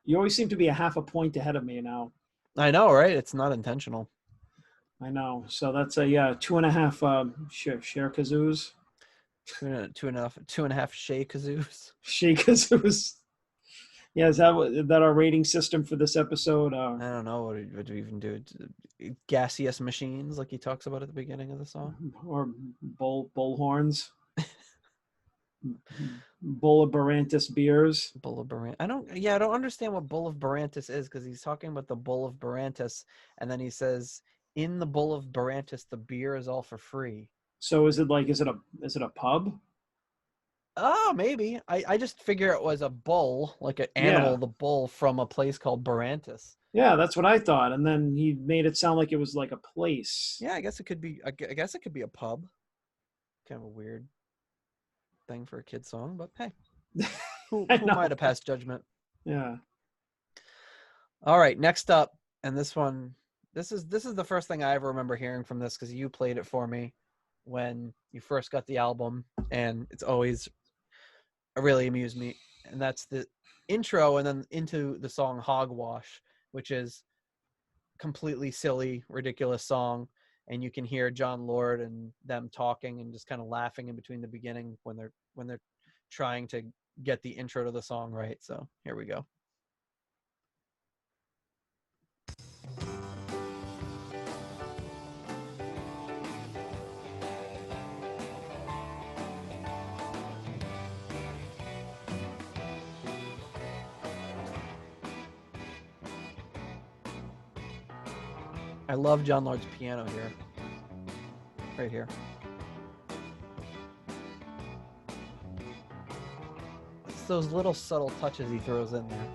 Speaker 2: You always seem to be a half a point ahead of me now.
Speaker 1: I know, right? It's not intentional.
Speaker 2: I know. So that's a 2.5 Cherkazoos.
Speaker 1: 2.5 Cherkazoos.
Speaker 2: Cherkazoos. Yeah, is that our rating system for this episode?
Speaker 1: I don't know. What do we even do? Gaseous machines, like he talks about at the beginning of the song?
Speaker 2: Or bullhorns? Bowl of Ber Antis beers.
Speaker 1: Bowl of Ber Antis. I don't understand what Bowl of Ber Antis is, because he's talking about the Bowl of Ber Antis, and then he says, in the Bowl of Ber Antis, the beer is all for free.
Speaker 2: So is it a pub?
Speaker 1: Oh, maybe. I just figure it was a bull, like an animal, the bull from a place called Ber Antis.
Speaker 2: Yeah, that's what I thought. And then he made it sound like it was like a place.
Speaker 1: Yeah, I guess it could be. I guess it could be a pub. Kind of a weird thing for a kid's song, but hey, who might have passed judgment?
Speaker 2: Yeah.
Speaker 1: All right, next up, and this is the first thing I ever remember hearing from this, because you played it for me when you first got the album, and it's always really amused me. And that's the intro, and then into the song "Hogwash," which is completely silly, ridiculous song, and you can hear John Lord and them talking and just kind of laughing in between the beginning when they're trying to get the intro to the song right. So here we go. I love John Lord's piano here. Right here. It's those little subtle touches he throws in there.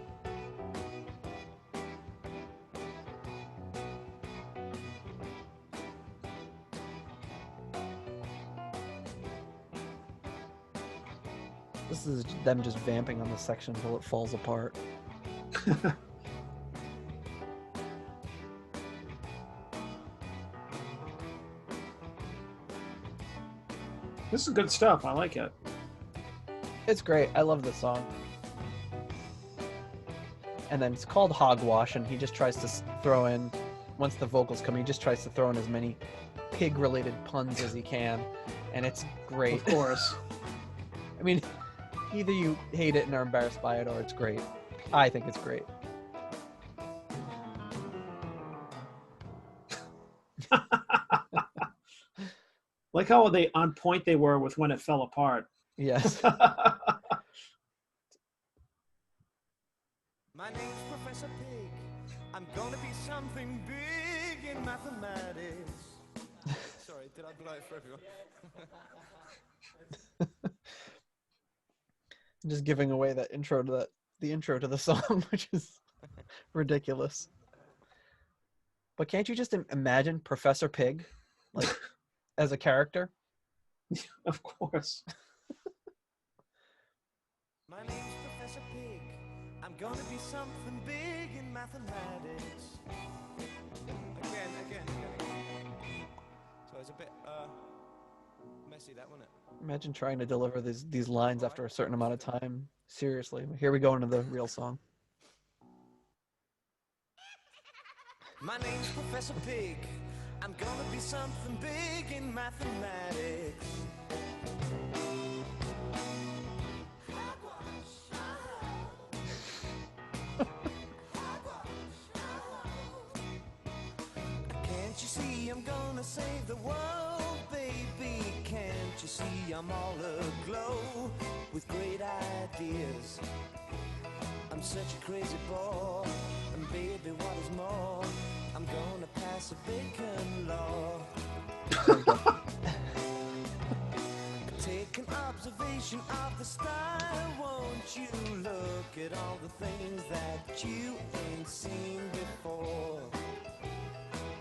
Speaker 1: This is them just vamping on the section until it falls apart.
Speaker 2: This is good stuff. I like it.
Speaker 1: It's great. I love this song. And then it's called Hogwash, and he just tries to throw in, once the vocals come, he just tries to throw in as many pig-related puns as he can, and it's great.
Speaker 2: Of course.
Speaker 1: I mean, either you hate it and are embarrassed by it, or it's great. I think it's great.
Speaker 2: Like how they on point they were with When It Fell Apart.
Speaker 1: Yes.
Speaker 3: My name's Professor Pig. I'm gonna be something big in mathematics. Sorry, did I blow it for everyone?
Speaker 1: Just giving away that intro to the intro to the song, which is ridiculous. But can't you just imagine Professor Pig, like, as a character?
Speaker 2: Of course.
Speaker 3: My name's Professor Pig. I'm gonna be something big in mathematics. Again. So it's a bit messy, that, wasn't it?
Speaker 1: Imagine trying to deliver these lines after a certain amount of time. Seriously. Here we go into the real song.
Speaker 3: My name's Professor Pig. I'm gonna be something big in mathematics. Can't you see I'm gonna save the world, baby? Can't you see I'm all aglow with great ideas? I'm such a crazy boy, and baby, what is more, I'm gonna pass a bacon law. Take an observation of the style, won't you look at all the things that you ain't seen before?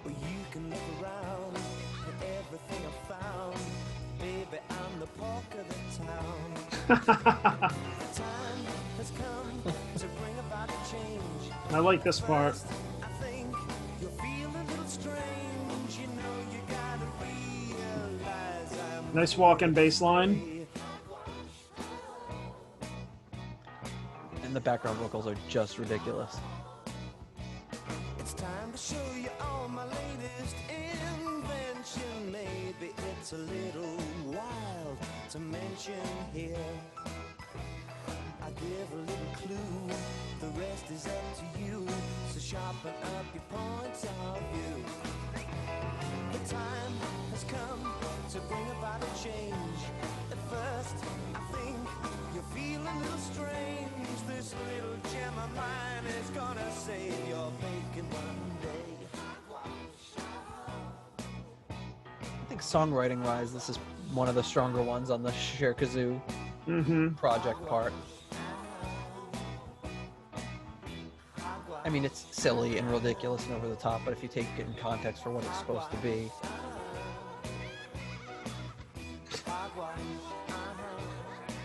Speaker 3: Well, you can look around at everything I found, baby, I'm the pork of the town. The time has come to bring about a change.
Speaker 2: I like this part.
Speaker 3: I think you'll feel a little strange, you know, you gotta realize I'm
Speaker 2: Nice walk-in bass line.
Speaker 1: And the background vocals are just ridiculous.
Speaker 3: It's time to show you all my latest invention. Maybe it's a little wild to mention here. I give a little clue, the rest is up to you. So sharpen up your points of view. The time has come to bring about a change. At first, I think you feel a little strange. This little gem of mine is gonna save your bacon one day.
Speaker 1: I think songwriting-wise, this is one of the stronger ones on the Cherkazoo project part. I mean, it's silly and ridiculous and over the top, but if you take it in context for what it's supposed to be.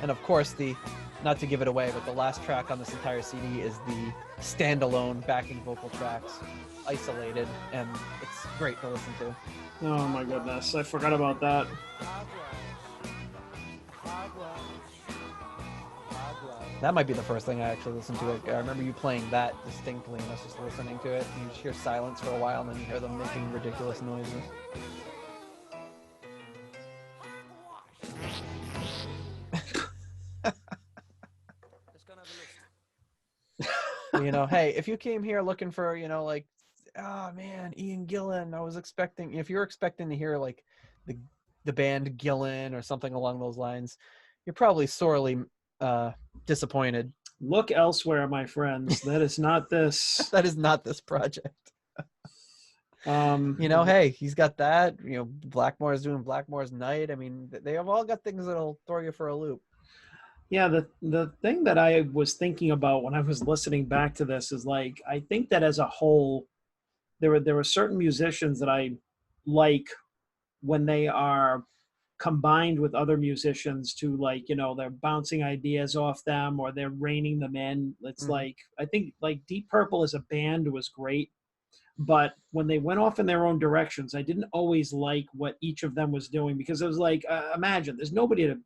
Speaker 1: And of course, not to give it away, but the last track on this entire CD is the standalone backing vocal tracks, isolated, and it's great to listen to.
Speaker 2: Oh my goodness, I forgot about that.
Speaker 1: That might be the first thing I actually listened to. I remember you playing that distinctly, and us just listening to it. And you just hear silence for a while, and then you hear them making ridiculous noises. You know, hey, if you came here looking for, you know, like, oh man, Ian Gillan, I was expecting, if you're expecting to hear like the band Gillan or something along those lines, you're probably sorely disappointed.
Speaker 2: Look elsewhere, my friends. That is not this.
Speaker 1: That is not this project.
Speaker 2: You
Speaker 1: know, hey, he's got that. You know, Blackmore's doing Blackmore's Night. I mean, they have all got things that'll throw you for a loop.
Speaker 2: Yeah, the thing that I was thinking about when I was listening back to this is like, I think that as a whole, there were certain musicians that I like when they are combined with other musicians to, like, you know, they're bouncing ideas off them or they're reining them in. It's like, I think like Deep Purple as a band was great, but when they went off in their own directions, I didn't always like what each of them was doing, because it was like, imagine there's nobody to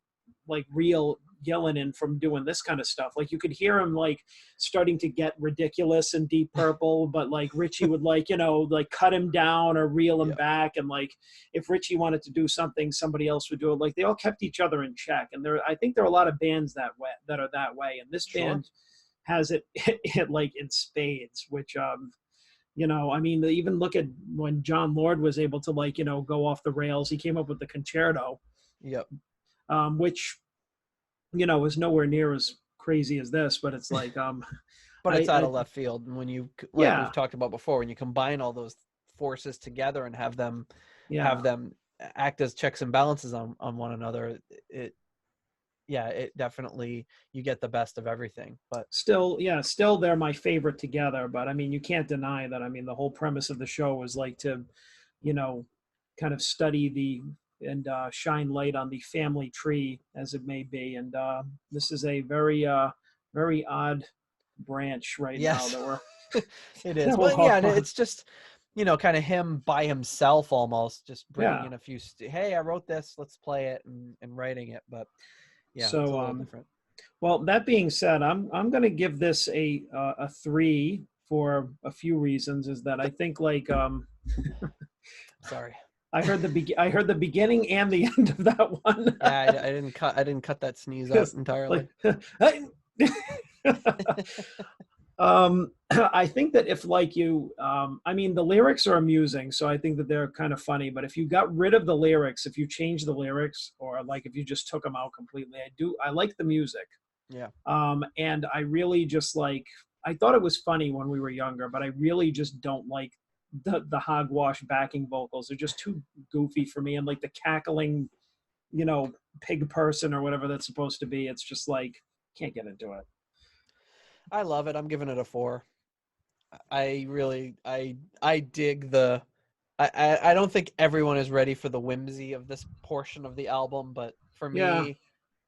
Speaker 2: like reel Gillan in from doing this kind of stuff. Like, you could hear him like starting to get ridiculous in Deep Purple, but like Richie would, like, you know, like cut him down or reel him back. And like, if Richie wanted to do something, somebody else would do it. Like, they all kept each other in check. And I think there are a lot of bands that are that way. And this band has it like in spades, which, you know, I mean, even look at when John Lord was able to, like, you know, go off the rails. He came up with the concerto. Which, you know, is nowhere near as crazy as this, but it's like,
Speaker 1: but it's out of left field. And when you, like we've talked about before, when you combine all those forces together and have them act as checks and balances on one another, it definitely, you get the best of everything. But
Speaker 2: still they're my favorite together. But I mean, you can't deny that. I mean, the whole premise of the show was like to, you know, kind of study and shine light on the family tree, as it may be. And this is a very very odd branch now that we're
Speaker 1: it is. But yeah, it's just, you know, kind of him by himself, almost just bringing in a few hey, I wrote this, let's play it, and writing it. But yeah,
Speaker 2: so
Speaker 1: it's a little different.
Speaker 2: Well, that being said, I'm going to give this a 3 for a few reasons. Is that I think, like,
Speaker 1: sorry,
Speaker 2: I heard the beginning and the end of that one.
Speaker 1: Yeah, I didn't cut that sneeze out entirely.
Speaker 2: I think that if, like, you, I mean, the lyrics are amusing, so I think that they're kind of funny. But if you got rid of the lyrics, if you change the lyrics, or like if you just took them out completely, I like the music.
Speaker 1: Yeah.
Speaker 2: And I really just like, I thought it was funny when we were younger, but I really just don't like the hogwash backing vocals. They're just too goofy for me. And like the cackling, you know, pig person or whatever that's supposed to be, it's just like, can't get into it.
Speaker 1: I love it. I'm giving it a 4. I really, I dig the, I don't think everyone is ready for the whimsy of this portion of the album, but for me,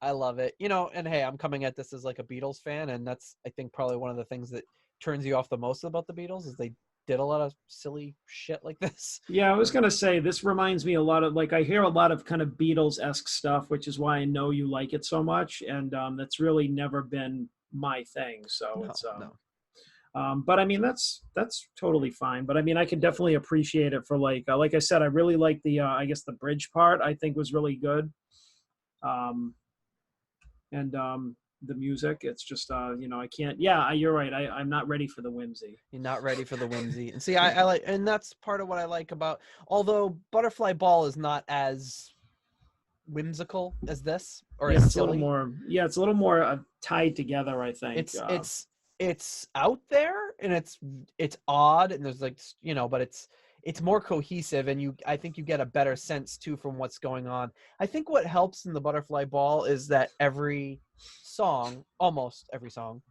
Speaker 1: I love it. You know, and hey, I'm coming at this as like a Beatles fan, and that's, I think, probably one of the things that turns you off the most about the Beatles is they did a lot of silly shit like this.
Speaker 2: Yeah, I was going to say, this reminds me a lot of, like, I hear a lot of kind of Beatles-esque stuff, which is why I know you like it so much. And that's really never been my thing. So but I mean, that's totally fine. But I mean, I can definitely appreciate it for like I said, I really like the, I guess the bridge part, I think was really good. The music, it's just, you know, I can't, you're right. I'm not ready for the whimsy.
Speaker 1: You're not ready for the whimsy. And see, I like, and that's part of what I like about, although Butterfly Ball is not as whimsical as this, or as silly.
Speaker 2: It's a little more tied together, I think.
Speaker 1: It's out there, and it's odd, and there's like, you know, but it's more cohesive, and I think you get a better sense too from what's going on. I think what helps in the Butterfly Ball is that almost every song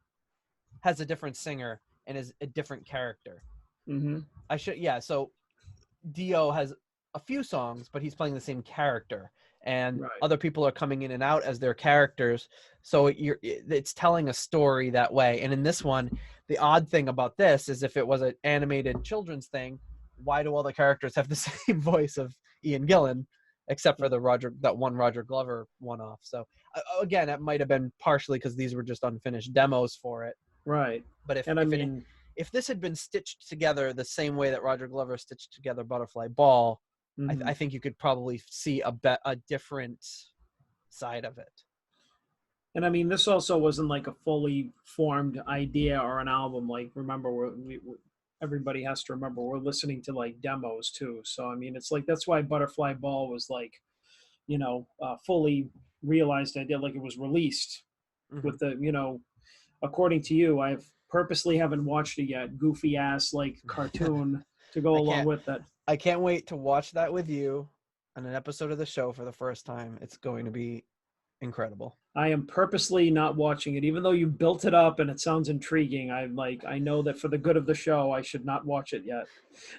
Speaker 1: has a different singer and is a different character. So Dio has a few songs, but he's playing the same character, and other people are coming in and out as their characters, so it's telling a story that way. And in this one, the odd thing about this is, if it was an animated children's thing, why do all the characters have the same voice of Ian Gillan? except for that one Roger Glover one-off. So again, it might have been partially because these were just unfinished demos for it.
Speaker 2: Right.
Speaker 1: But
Speaker 2: And
Speaker 1: if this had been stitched together the same way that Roger Glover stitched together Butterfly Ball, I think you could probably see a different side of it.
Speaker 2: And I mean, this also wasn't like a fully formed idea or an album. Like, remember, everybody has to remember we're listening to like demos too. So I mean, it's like that's why Butterfly Ball was like, fully realized idea. Like it was released with the, according to you, I've purposely haven't watched it yet. Goofy ass like cartoon to go along with it.
Speaker 1: I can't wait to watch that with you on an episode of the show for the first time. It's going to be incredible.
Speaker 2: I am purposely not watching it, even though you built it up and it sounds intriguing. I know that for the good of the show, I should not watch it yet.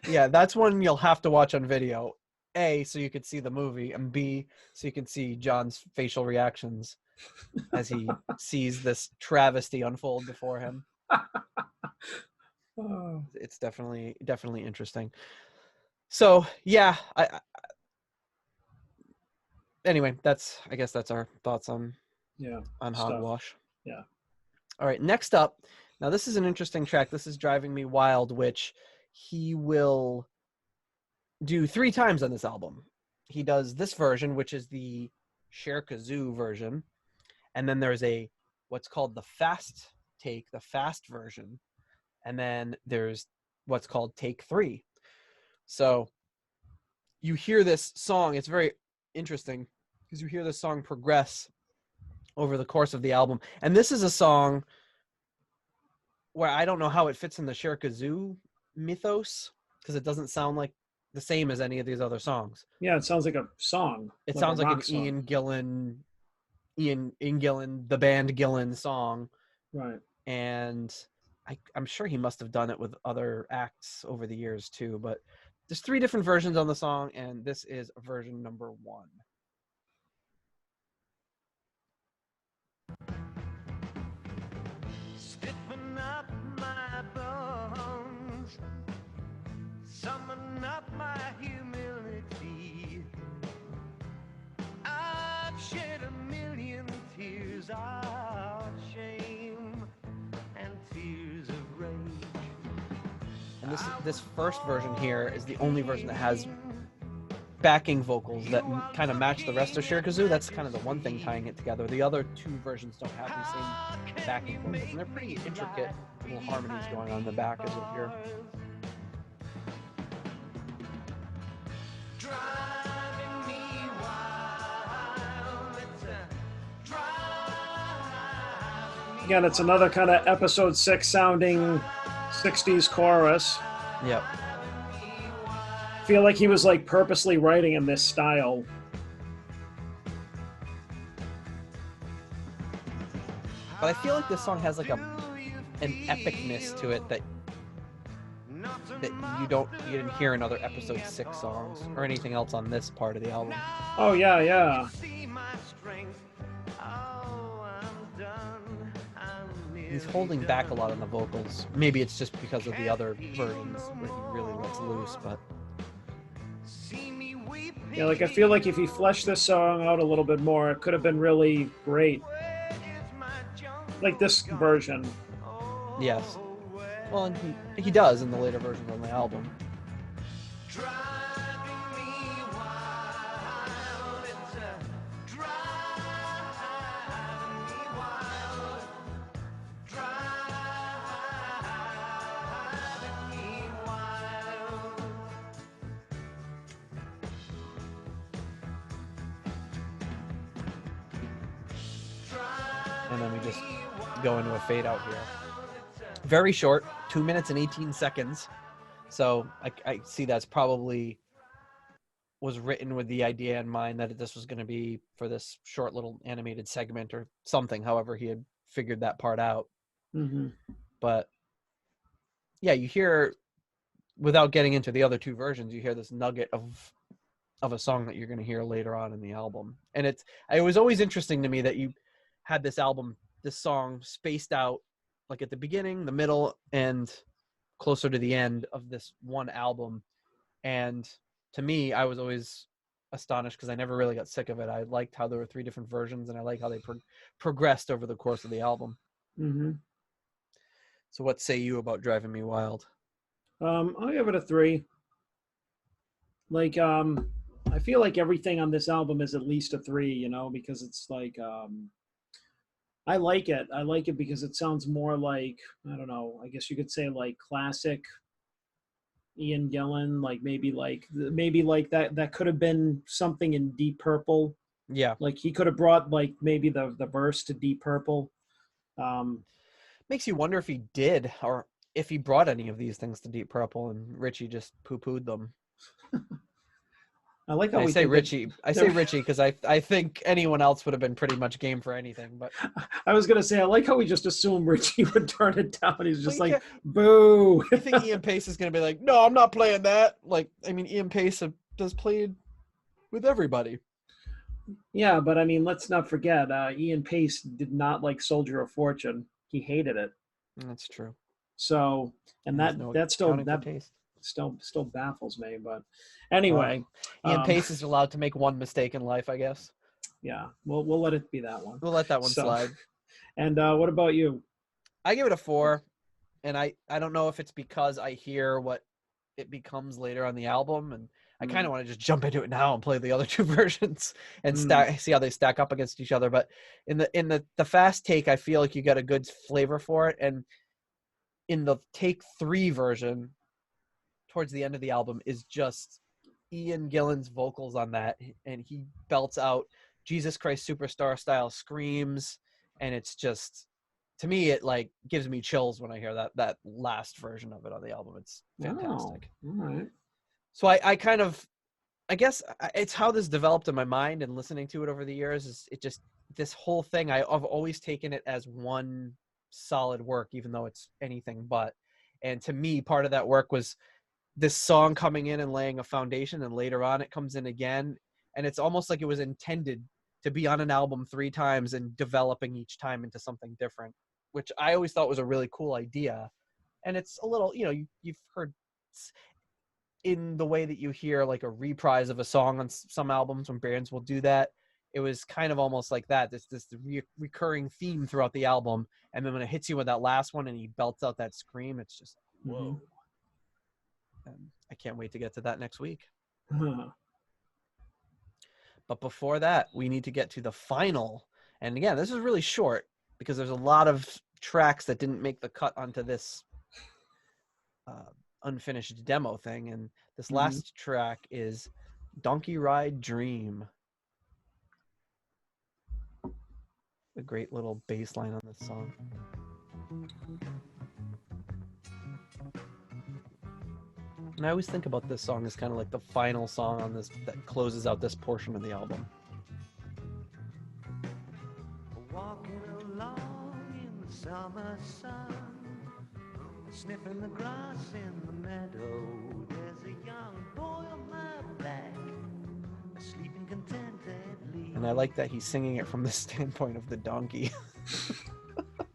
Speaker 1: Yeah, that's one you'll have to watch on video. A, so you could see the movie, and B, so you can see John's facial reactions as he sees this travesty unfold before him.
Speaker 2: Oh.
Speaker 1: It's definitely interesting. So yeah, anyway, I guess that's our thoughts on Hogwash.
Speaker 2: Yeah.
Speaker 1: All right, next up. Now this is an interesting track. This is Driving Me Wild, which he will do 3 times on this album. He does this version, which is the Cherkazoo version, and then there's what's called the fast take, the fast version, and then there's what's called take 3. So you hear this song, it's very interesting because you hear this song progress over the course of the album. And this is a song where I don't know how it fits in the Cherkazoo mythos because it doesn't sound like the same as any of these other songs.
Speaker 2: Yeah, it sounds like a song.
Speaker 1: It sounds like an Ian Gillan, the band Gillan song.
Speaker 2: Right.
Speaker 1: And I'm sure he must have done it with other acts over the years too, but there's 3 different versions on the song, and this is version number 1.
Speaker 3: Stiffen up my bones, summon up my humility. I've shed a million tears of shame and tears of rage.
Speaker 1: And this first version here is the only version that has backing vocals that kind of match the rest of Cherkazoo. That's kind of the one thing tying it together. The other 2 versions don't have the same backing vocals, and they're pretty intricate little harmonies going on in the back as you'll hear.
Speaker 2: Again, it's another kind of episode 6 sounding 60s chorus.
Speaker 1: Yep.
Speaker 2: I feel like he was like purposely writing in this style.
Speaker 1: But I feel like this song has like an epicness to it that you didn't hear in other episode 6 songs or anything else on this part of the album.
Speaker 2: Oh yeah.
Speaker 1: He's holding back a lot on the vocals. Maybe it's just because of the other versions where he really lets loose, but
Speaker 2: yeah, like I feel like if he fleshed this song out a little bit more, it could have been really great. Like this version.
Speaker 1: Yes. Well, and he does in the later versions on the album. And then we just go into a fade out here. Very short, 2 minutes and 18 seconds. So I see that's probably was written with the idea in mind that this was going to be for this short little animated segment or something, however he had figured that part out.
Speaker 2: Mm-hmm.
Speaker 1: But yeah, you hear, without getting into the other 2 versions, you hear this nugget of a song that you're going to hear later on in the album. And it was always interesting to me that you had this song spaced out like at the beginning, the middle, and closer to the end of this one album. And to me, I was always astonished because I never really got sick of it. I liked how there were 3 different versions, and I like how they progressed over the course of the album.
Speaker 2: Mm-hmm.
Speaker 1: So what say you about Driving Me Wild?
Speaker 2: I'll give it a 3. Like, I feel like everything on this album is at least a 3, you know, because it's like, I like it. I like it because it sounds more like, I don't know, I guess you could say like classic Ian Gillan, like maybe like that could have been something in Deep Purple.
Speaker 1: Yeah.
Speaker 2: Like he could have brought like maybe the verse to Deep Purple.
Speaker 1: Makes you wonder if he did, or if he brought any of these things to Deep Purple and Richie just poo-pooed them.
Speaker 2: I like how
Speaker 1: I say Richie because I think anyone else would have been pretty much game for anything. But
Speaker 2: I was gonna say I like how we just assumed Richie would turn it down. He's just like,
Speaker 1: can't...
Speaker 2: boo.
Speaker 1: I think Ian Pace is gonna be like, no, I'm not playing that. Like, I mean, Ian Pace does play with everybody.
Speaker 2: Yeah, but I mean, let's not forget, Ian Pace did not like Soldier of Fortune. He hated it.
Speaker 1: That's true.
Speaker 2: So, and that still baffles me. But anyway,
Speaker 1: Ian Pace is allowed to make one mistake in life, I guess.
Speaker 2: Yeah, we'll let it be that one.
Speaker 1: We'll let that one slide.
Speaker 2: And what about you?
Speaker 1: I give it a 4, and I don't know if it's because I hear what it becomes later on the album, and I kind of want to just jump into it now and play the other 2 versions and see how they stack up against each other. But in the fast take, I feel like you got a good flavor for it, and in the take 3 version, towards the end of the album, is just Ian Gillan's vocals on that, and he belts out Jesus Christ Superstar style screams, and it's just, to me, it like gives me chills when I hear that last version of it on the album. It's fantastic.
Speaker 2: Oh, all right.
Speaker 1: So I guess it's how this developed in my mind, and listening to it over the years is it just, this whole thing, I've always taken it as one solid work, even though it's anything but. And to me, part of that work was this song coming in and laying a foundation, and later on it comes in again, and it's almost like it was intended to be on an album 3 times and developing each time into something different, which I always thought was a really cool idea. And it's a little, you know, you've heard in the way that you hear like a reprise of a song on some albums when bands will do that. It was kind of almost like that. This recurring theme throughout the album, and then when it hits you with that last one and he belts out that scream, it's just whoa. I can't wait to get to that next week. But before that, we need to get to the final. And again, this is really short because there's a lot of tracks that didn't make the cut onto this unfinished demo thing. And this last track is Donkey Ride Dream. A great little bass line on this song. And I always think about this song as kind of like the final song on this that closes out this portion of the album.
Speaker 3: Walking along in the summer sun, sniffing the grass in the meadow. There's a young boy on my back, sleeping contentedly.
Speaker 1: And I like that he's singing it from the standpoint of the donkey.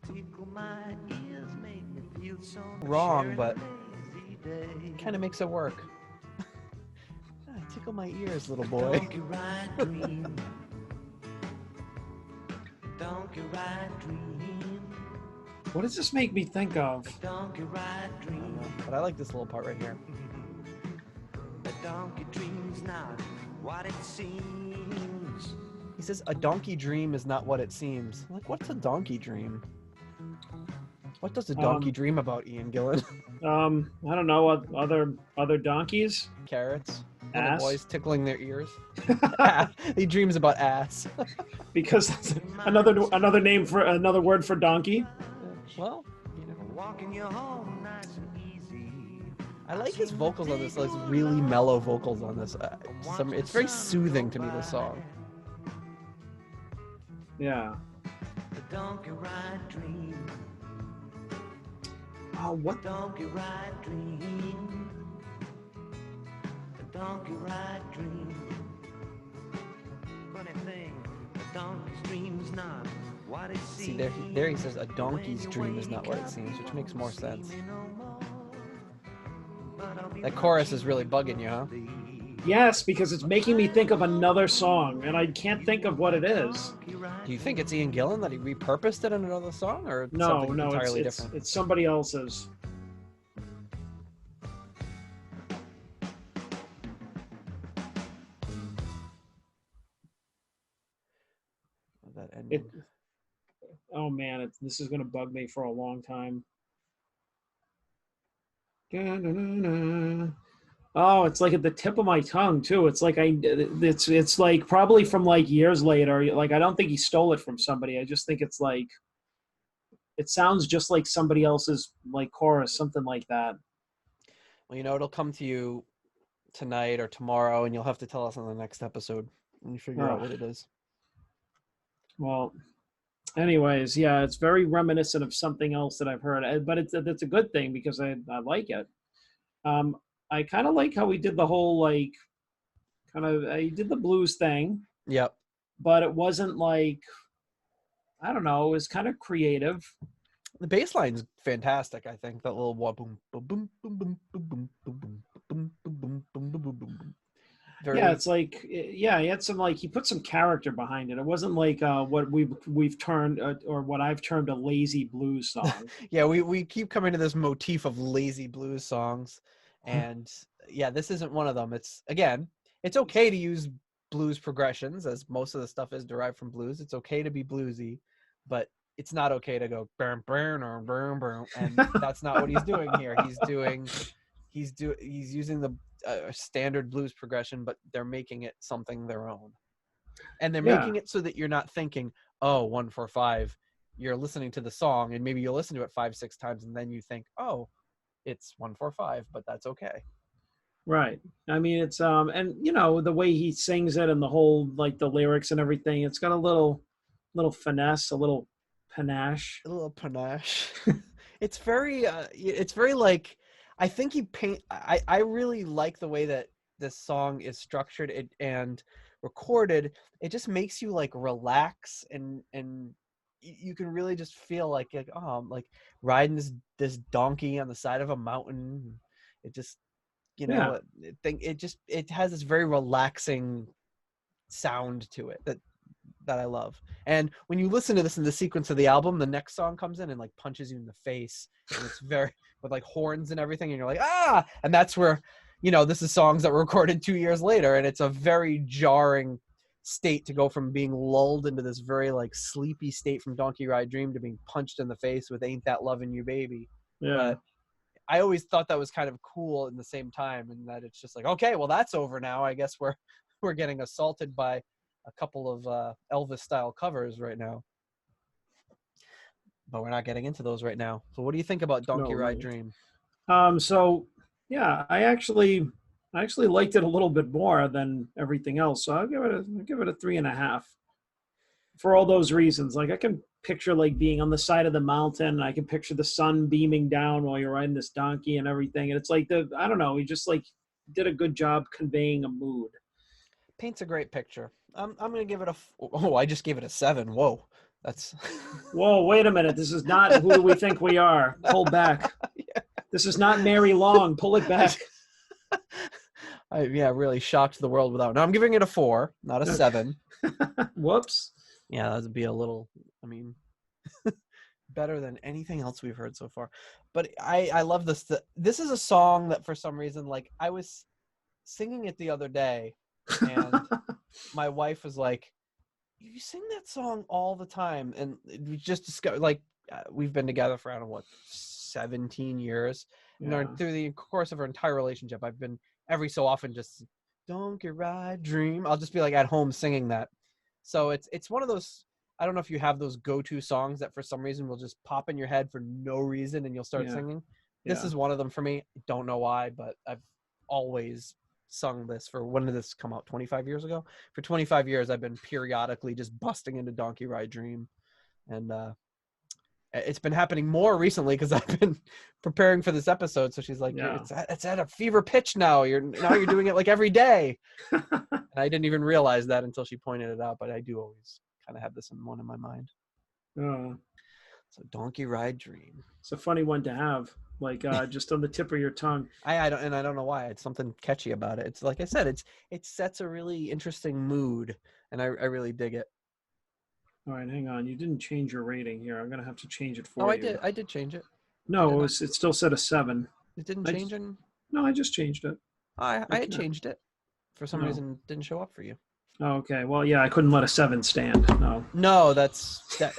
Speaker 3: Tickle my ears, make me feel so
Speaker 1: wrong, but kind of makes it work. Tickle my ears, little boy.
Speaker 3: Donkey ride dream. Donkey ride dream.
Speaker 2: What does this make me think of?
Speaker 3: Donkey ride dream.
Speaker 1: But I like this little part right here.
Speaker 3: The donkey dream's not what it seems.
Speaker 1: He says, a donkey dream is not what it seems. I'm like, what's a donkey dream? What does a donkey dream about, Ian Gillan?
Speaker 2: I don't know. Other donkeys?
Speaker 1: Carrots.
Speaker 2: Ass.
Speaker 1: Little boys tickling their ears. He dreams about ass.
Speaker 2: Because that's another name for another word for donkey.
Speaker 1: Well, you know.
Speaker 3: Walking you home nice and easy.
Speaker 1: I like his vocals on this, like really mellow vocals on this. It's very soothing to me, this song.
Speaker 2: Yeah.
Speaker 3: The donkey ride dream.
Speaker 2: Oh, what?
Speaker 3: Donkey ride dream. The donkey ride dream. Funny thing, the donkey's dream's not what it seems.
Speaker 1: See, there he says, a donkey's dream is not what it seems, which makes more sense. That chorus is really bugging you, huh?
Speaker 2: Yes, because it's making me think of another song, and I can't think of what it is.
Speaker 1: Do you think it's Ian Gillan that he repurposed it in another song, or
Speaker 2: No,
Speaker 1: something
Speaker 2: no,
Speaker 1: entirely different?
Speaker 2: it's somebody else's.
Speaker 1: That ending.
Speaker 2: Oh man, this is gonna bug me for a long time. Oh, it's like at the tip of my tongue too. It's like it's like probably from like years later. Like I don't think he stole it from somebody. I just think it's like it sounds just like somebody else's like chorus, something like that.
Speaker 1: Well, it'll come to you tonight or tomorrow, and you'll have to tell us on the next episode when you figure out what it is.
Speaker 2: Well, anyways, yeah, it's very reminiscent of something else that I've heard, but it's a good thing because I like it. I kind of like how he did the whole like he did the blues thing.
Speaker 1: Yep.
Speaker 2: But it wasn't like, I don't know, it was kind of creative.
Speaker 1: The bass line's fantastic, I think. That little boom boom boom boom boom boom boom boom boom boom boom boom boom boom.
Speaker 2: Yeah, it's like, yeah, he had some like he put some character behind it. It wasn't like what we've turned or what I've termed a lazy blues song.
Speaker 1: Yeah, we keep coming to this motif of lazy blues songs, and yeah, this isn't one of them. It's okay to use blues progressions, as most of the stuff is derived from blues. It's okay to be bluesy, but it's not okay to go burn burn or burn burn, and that's not what he's doing here. He's using the standard blues progression, but they're making it something their own, and they're making it so that you're not thinking, oh, 1-4-5. You're listening to the song, and maybe you'll listen to it 5-6 times, and then you think, oh, it's 1-4-5, but that's okay.
Speaker 2: Right. I mean, it's and the way he sings it and the whole like the lyrics and everything, it's got a little finesse, a little panache.
Speaker 1: A little panache. It's very like, I think I really like the way that this song is structured and recorded. It just makes you like relax, and you can really just feel like oh, I'm like riding this donkey on the side of a mountain. It just it has this very relaxing sound to it that I love. And when you listen to this in the sequence of the album, the next song comes in and like punches you in the face, and it's very with like horns and everything, and you're like, ah, and that's where this is songs that were recorded 2 years later, and it's a very jarring state to go from being lulled into this very like sleepy state from Donkey Ride Dream to being punched in the face with Ain't That Lovin' You Baby.
Speaker 2: Yeah.
Speaker 1: But I always thought that was kind of cool in the same time, and that it's just like, okay, well, that's over now. I guess we're getting assaulted by a couple of Elvis style covers right now, but we're not getting into those right now. So what do you think about Donkey Ride Dream?
Speaker 2: So yeah, I actually liked it a little bit more than everything else. So I'll give it a 3.5 for all those reasons. Like I can picture like being on the side of the mountain, and I can picture the sun beaming down while you're riding this donkey and everything. And it's like I don't know, he just like did a good job conveying a mood.
Speaker 1: Paints a great picture. I'm gonna give it I just gave it a 7. Whoa, that's
Speaker 2: whoa, wait a minute, this is not who we think we are. Pull back. Yeah. This is not Mary Long. Pull it back.
Speaker 1: I really shocked the world without. Now I'm giving it a 4, not a 7.
Speaker 2: Whoops.
Speaker 1: Yeah, that would be a little, better than anything else we've heard so far. But I love this. This is a song that for some reason, like I was singing it the other day, and my wife was like, you sing that song all the time. And we just discovered, like, we've been together for, I don't know, 17 years. Yeah. And through the course of our entire relationship, I've been every so often just, Donkey Ride Dream. I'll just be like at home singing that. So it's one of those, I don't know if you have those go-to songs that for some reason will just pop in your head for no reason and you'll start singing. This is one of them for me. Don't know why, but I've always sung this for, when did this come out? 25 years ago? For 25 years, I've been periodically just busting into Donkey Ride Dream. And it's been happening more recently because I've been preparing for this episode. So she's like, it's at a fever pitch now. You're doing it like every day. And I didn't even realize that until she pointed it out, but I do always kind of have this one in my mind. So Donkey Ride Dream.
Speaker 2: It's a funny one to have, like just on the tip of your tongue.
Speaker 1: I don't know why. It's something catchy about it. It's like I said, it sets a really interesting mood, and I really dig it.
Speaker 2: All right, hang on. You didn't change your rating here. I'm gonna have to change it for you.
Speaker 1: I did change it.
Speaker 2: No, it still said a 7.
Speaker 1: It didn't
Speaker 2: I
Speaker 1: change in.
Speaker 2: No, I just changed it.
Speaker 1: I
Speaker 2: Okay.
Speaker 1: had changed it. For some
Speaker 2: No.
Speaker 1: reason, it didn't show up for you.
Speaker 2: Oh, okay. Well, yeah, I couldn't let a 7 stand. No.
Speaker 1: No, that's that.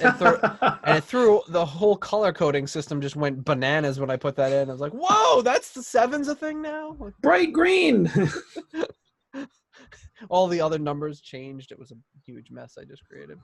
Speaker 1: And it threw the whole color coding system just went bananas when I put that in. I was like, "Whoa, that's the 7's a thing now." Like,
Speaker 2: Bright green.
Speaker 1: all the other numbers changed. It was a huge mess I just created.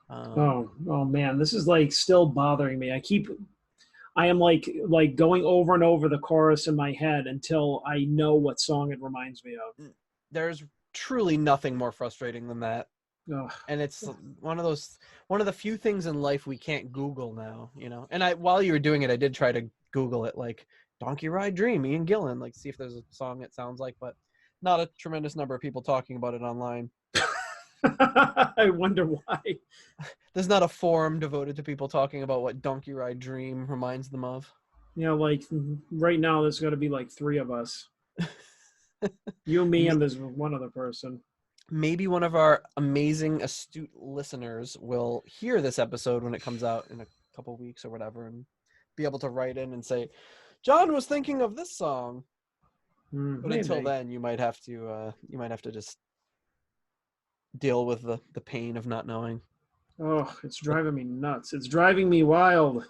Speaker 2: Oh man, this is like still bothering me. I am like going over and over the chorus in my head until I know what song it reminds me of.
Speaker 1: There's truly nothing more frustrating than that.
Speaker 2: Ugh.
Speaker 1: And it's one of the few things in life we can't Google now, you know. And while you were doing it, I did try to Google it, like Donkey Ride Dream, Ian Gillan, like see if there's a song it sounds like, but not a tremendous number of people talking about it online.
Speaker 2: I wonder why.
Speaker 1: There's not a forum devoted to people talking about what Donkey Ride Dream reminds them of.
Speaker 2: You know, like right now there's got to be like 3 of us. You, me, and there's one other person.
Speaker 1: Maybe one of our amazing, astute listeners will hear this episode when it comes out in a couple weeks or whatever and be able to write in and say, John was thinking of this song. But
Speaker 2: Maybe.
Speaker 1: until then, you might have to just deal with the pain of not knowing.
Speaker 2: Oh, it's driving me nuts. It's driving me wild.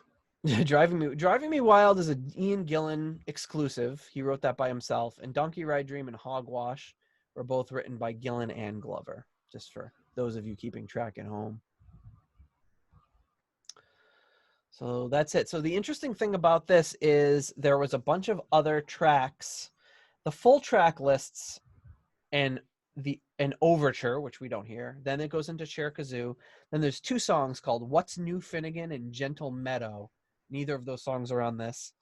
Speaker 1: Driving Me Wild is a Ian Gillan exclusive. He wrote that by himself. And Donkey Ride Dream and Hogwash were both written by Gillan and Glover, just for those of you keeping track at home. So that's it. So the interesting thing about this is there was a bunch of other tracks. The full track lists and an overture, which we don't hear. Then it goes into Cherkazoo. Then there's 2 songs called What's New Finnegan and Gentle Meadow. Neither of those songs are on this.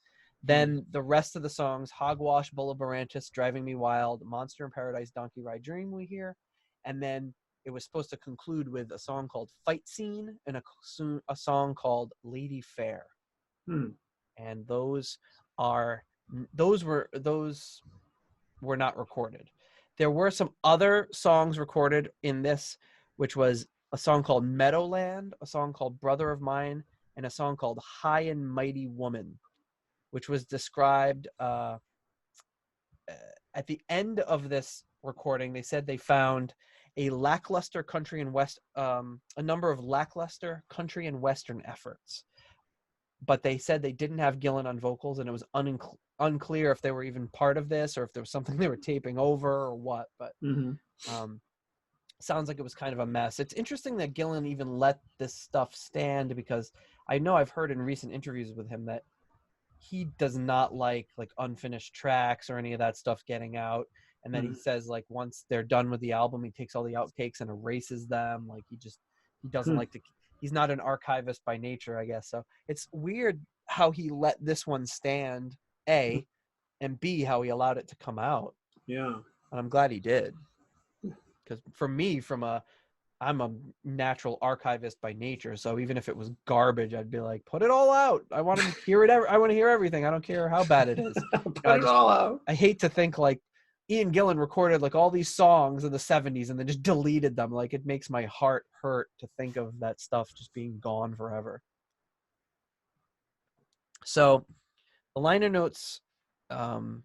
Speaker 1: Then the rest of the songs, Hogwash, Bowl of Ber Antis, Driving Me Wild, Monster in Paradise, Donkey Ride Dream we hear. And then it was supposed to conclude with a song called Fight Scene and a song called Lady Fair. And those were not recorded. There were some other songs recorded in this, which was a song called Meadowland, a song called Brother of Mine, and a song called High and Mighty Woman, which was described at the end of this recording. They said they found a lackluster country and a number of lackluster country and western efforts, but they said they didn't have Gillan on vocals, and it was unclear if they were even part of this or if there was something they were taping over or what. But sounds like it was kind of a mess. It's interesting that Gillan even let this stuff stand, because I know I've heard in recent interviews with him that he does not like unfinished tracks or any of that stuff getting out. And then he says, like, once they're done with the album, he takes all the outtakes and erases them. Like, he doesn't like to, he's not an archivist by nature, I guess. So it's weird how he let this one stand, A, and B, how he allowed it to come out.
Speaker 2: Yeah.
Speaker 1: And I'm glad he did. Because for me, I'm a natural archivist by nature. So even if it was garbage, I'd be like, put it all out. I want to hear it. I want to hear everything. I don't care how bad it is.
Speaker 2: Put it all out.
Speaker 1: I hate to think like Ian Gillan recorded like all these songs in the 70s and then just deleted them. Like, it makes my heart hurt to think of that stuff just being gone forever. So the liner notes on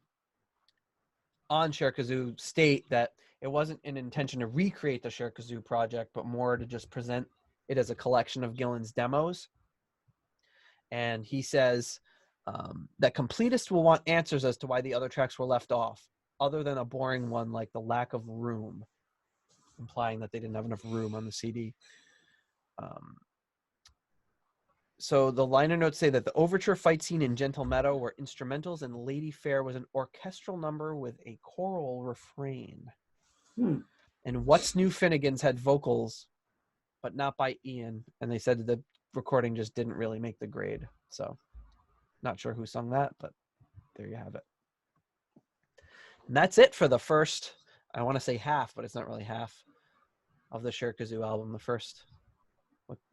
Speaker 1: Cherkazoo state that it wasn't an intention to recreate the Cherkazoo project, but more to just present it as a collection of Gillan's demos. And he says that Completest will want answers as to why the other tracks were left off, other than a boring one like the lack of room, implying that they didn't have enough room on the CD. So the liner notes say that the overture, Fight Scene, and Gentle Meadow were instrumentals, and Lady Fair was an orchestral number with a choral refrain. And What's New Finnegan's had vocals, but not by Ian. And they said the recording just didn't really make the grade. So not sure who sung that, but there you have it. And that's it for the first, I want to say half, but it's not really half, of the Cherkazoo album. The first,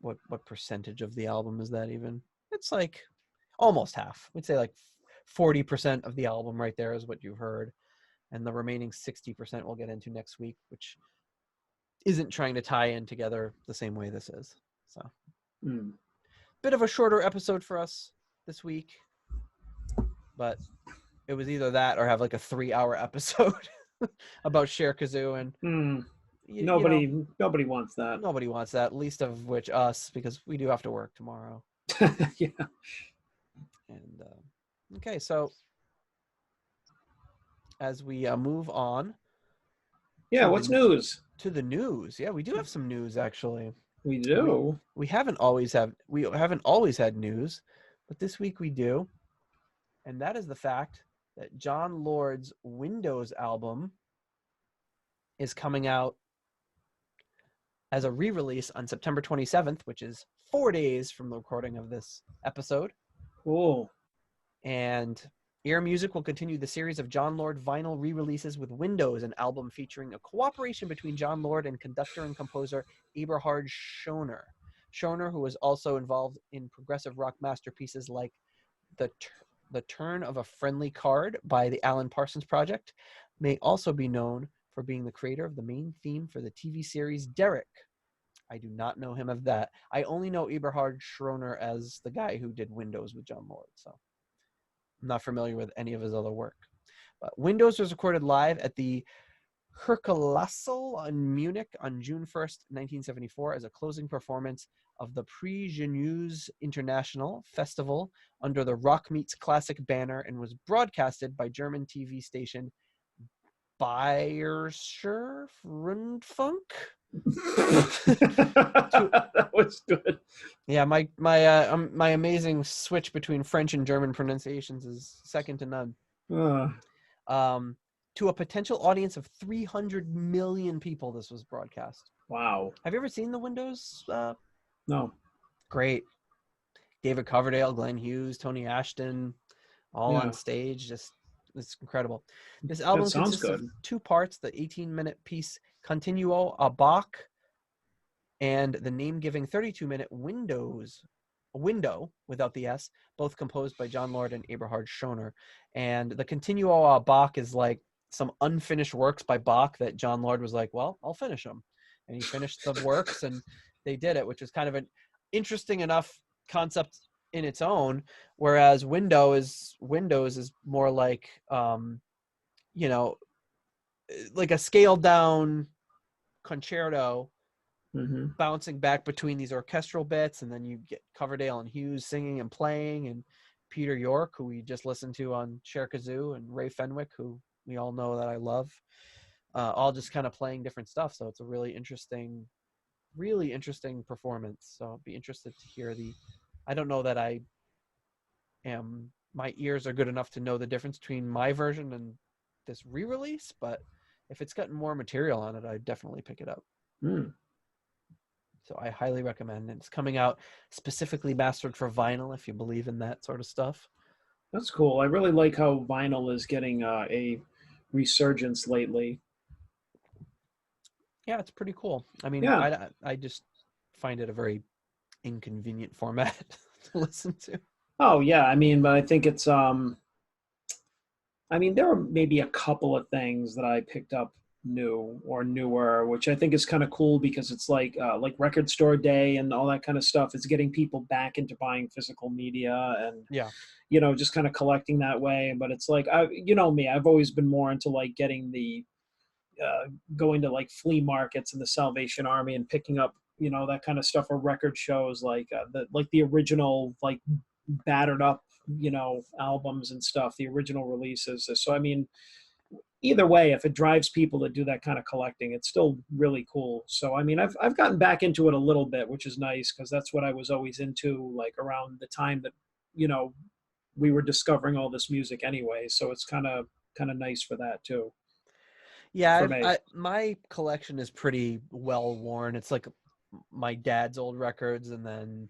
Speaker 1: what percentage of the album is that even? It's like almost half. We'd say like 40% of the album right there is what you've heard, and the remaining 60% we'll get into next week, which isn't trying to tie in together the same way this is. So bit of a shorter episode for us this week, but it was either that or have like a 3-hour episode about Cherkazoo, and
Speaker 2: nobody wants that.
Speaker 1: Nobody wants that, least of which us, because we do have to work tomorrow.
Speaker 2: Yeah.
Speaker 1: And okay, so as we move on.
Speaker 2: Yeah, what's news?
Speaker 1: To the news. Yeah, we do have some news actually.
Speaker 2: We do.
Speaker 1: We haven't always had news, but this week we do. And that is the fact that Jon Lord's Windows album is coming out as a re-release on September 27th, which is 4 days from the recording of this episode.
Speaker 2: Cool.
Speaker 1: And Ear Music will continue the series of Jon Lord vinyl re-releases with Windows, an album featuring a cooperation between Jon Lord and conductor and composer Eberhard Schoner. Schoner, who was also involved in progressive rock masterpieces like The Turn of a Friendly Card by the Alan Parsons Project, may also be known for being the creator of the main theme for the TV series Derek. I do not know him of that. I only know Eberhard Schoner as the guy who did Windows with Jon Lord, so I'm not familiar with any of his other work. But Windows was recorded live at the Kirchlassel in Munich on June 1st, 1974, as a closing performance of the Prix Genèse International Festival under the Rock Meets Classic banner, and was broadcasted by German TV station Bayerischer Rundfunk.
Speaker 2: That was good.
Speaker 1: Yeah, my amazing switch between French and German pronunciations is second to none. To a potential audience of 300 million people, this was broadcast.
Speaker 2: Wow.
Speaker 1: Have you ever seen the Windows?
Speaker 2: No.
Speaker 1: Great. David Coverdale, Glenn Hughes, Tony Ashton, all on stage. Just, it's incredible. This album consists of 2 parts: the 18-minute piece Continuo a Bach and the name-giving 32-minute Window without the S, both composed by Jon Lord and Eberhard Schoner. And the Continuo a Bach is like some unfinished works by Bach that Jon Lord was like, well, I'll finish them. And he finished the works, and they did it, which is kind of an interesting enough concept in its own. Whereas Windows is more like, like a scaled down concerto, bouncing back between these orchestral bits, and then you get Coverdale and Hughes singing and playing, and Peter York, who we just listened to on Cherkazoo, and Ray Fenwick, who we all know that I love, all just kind of playing different stuff. So it's a really interesting performance. So I'll be interested to hear I don't know that my ears are good enough to know the difference between my version and this re-release, but if it's got more material on it, I'd definitely pick it up. So I highly recommend it. It's coming out specifically mastered for vinyl, if you believe in that sort of stuff.
Speaker 2: That's cool. I really like how vinyl is getting a resurgence lately.
Speaker 1: Yeah, it's pretty cool. I mean, I just find it a very inconvenient format to listen to.
Speaker 2: Oh yeah, I mean, but I think it's there are maybe a couple of things that I picked up new or newer, which I think is kind of cool, because it's like Record Store Day and all that kind of stuff. It's getting people back into buying physical media and just kind of collecting that way. But it's like, I've always been more into like getting the going to like flea markets and the Salvation Army and picking up that kind of stuff, or record shows like the original like battered up albums and stuff, the original releases. So I mean, either way, if it drives people to do that kind of collecting, it's still really cool. So I mean, I've gotten back into it a little bit, which is nice, because that's what I was always into, like around the time that we were discovering all this music anyway. So it's kind of nice for that too.
Speaker 1: Yeah, my collection is pretty well worn. It's like my dad's old records, and then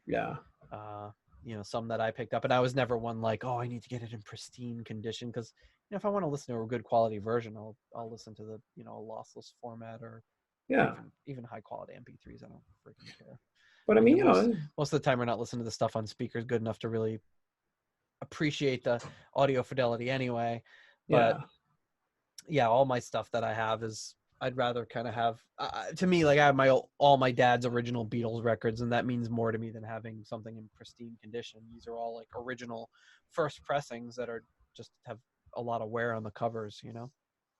Speaker 1: some that I picked up, and I was never one like, oh, I need to get it in pristine condition, because if I want to listen to a good quality version, I'll listen to the a lossless format or
Speaker 2: Yeah.
Speaker 1: Even high quality MP3s, I don't freaking care.
Speaker 2: But I mean, you know,
Speaker 1: most of the time we're not listening to the stuff on speakers good enough to really appreciate the audio fidelity anyway. But yeah, all my stuff that I have is, I'd rather kind of have, to me, like I have all my dad's original Beatles records, and that means more to me than having something in pristine condition. These are all like original first pressings that are just have a lot of wear on the covers, you know?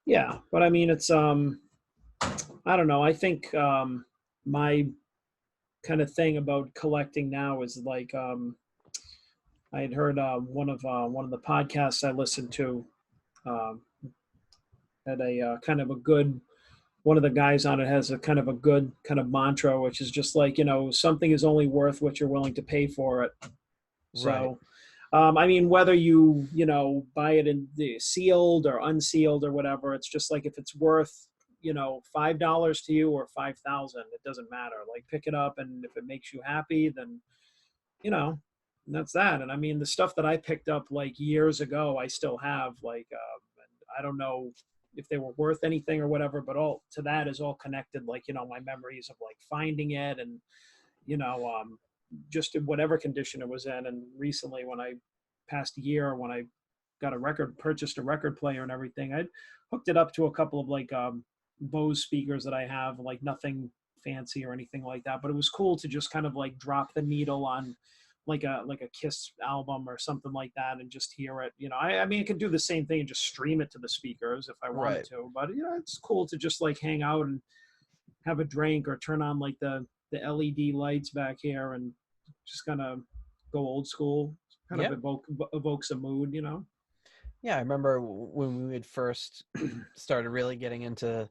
Speaker 2: Yeah, but I mean, it's I don't know. I think my kind of thing about collecting now is like I had heard one of the podcasts I listened to um, had a kind of a good, one of the guys on it has a kind of a good kind of mantra, which is just like, you know, something is only worth what you're willing to pay for it.
Speaker 1: Right.
Speaker 2: So, I mean, whether you know, buy it in the sealed or unsealed or whatever, it's just like if it's worth, you know, $5 to you or 5,000, it doesn't matter. Like pick it up, and if it makes you happy, then, you know, that's that. And I mean, the stuff that I picked up like years ago, I still have. Like, I don't know if they were worth anything or whatever, but all to that is all connected. Like, you know, my memories of like finding it, and you know, just in whatever condition it was in. And recently, when I past year, when I got purchased a record player and everything, I hooked it up to a couple of like Bose speakers that I have, like nothing fancy or anything like that. But it was cool to just kind of like drop the needle on like a Kiss album or something like that and just hear it. You know, I mean, I could do the same thing and just stream it to the speakers if I wanted
Speaker 1: Right.
Speaker 2: to. But you know, it's cool to just like hang out and have a drink or turn on like the LED lights back here and just kind of go old school, kind of evokes a mood, you know?
Speaker 1: Yeah, I remember when we had first started really getting into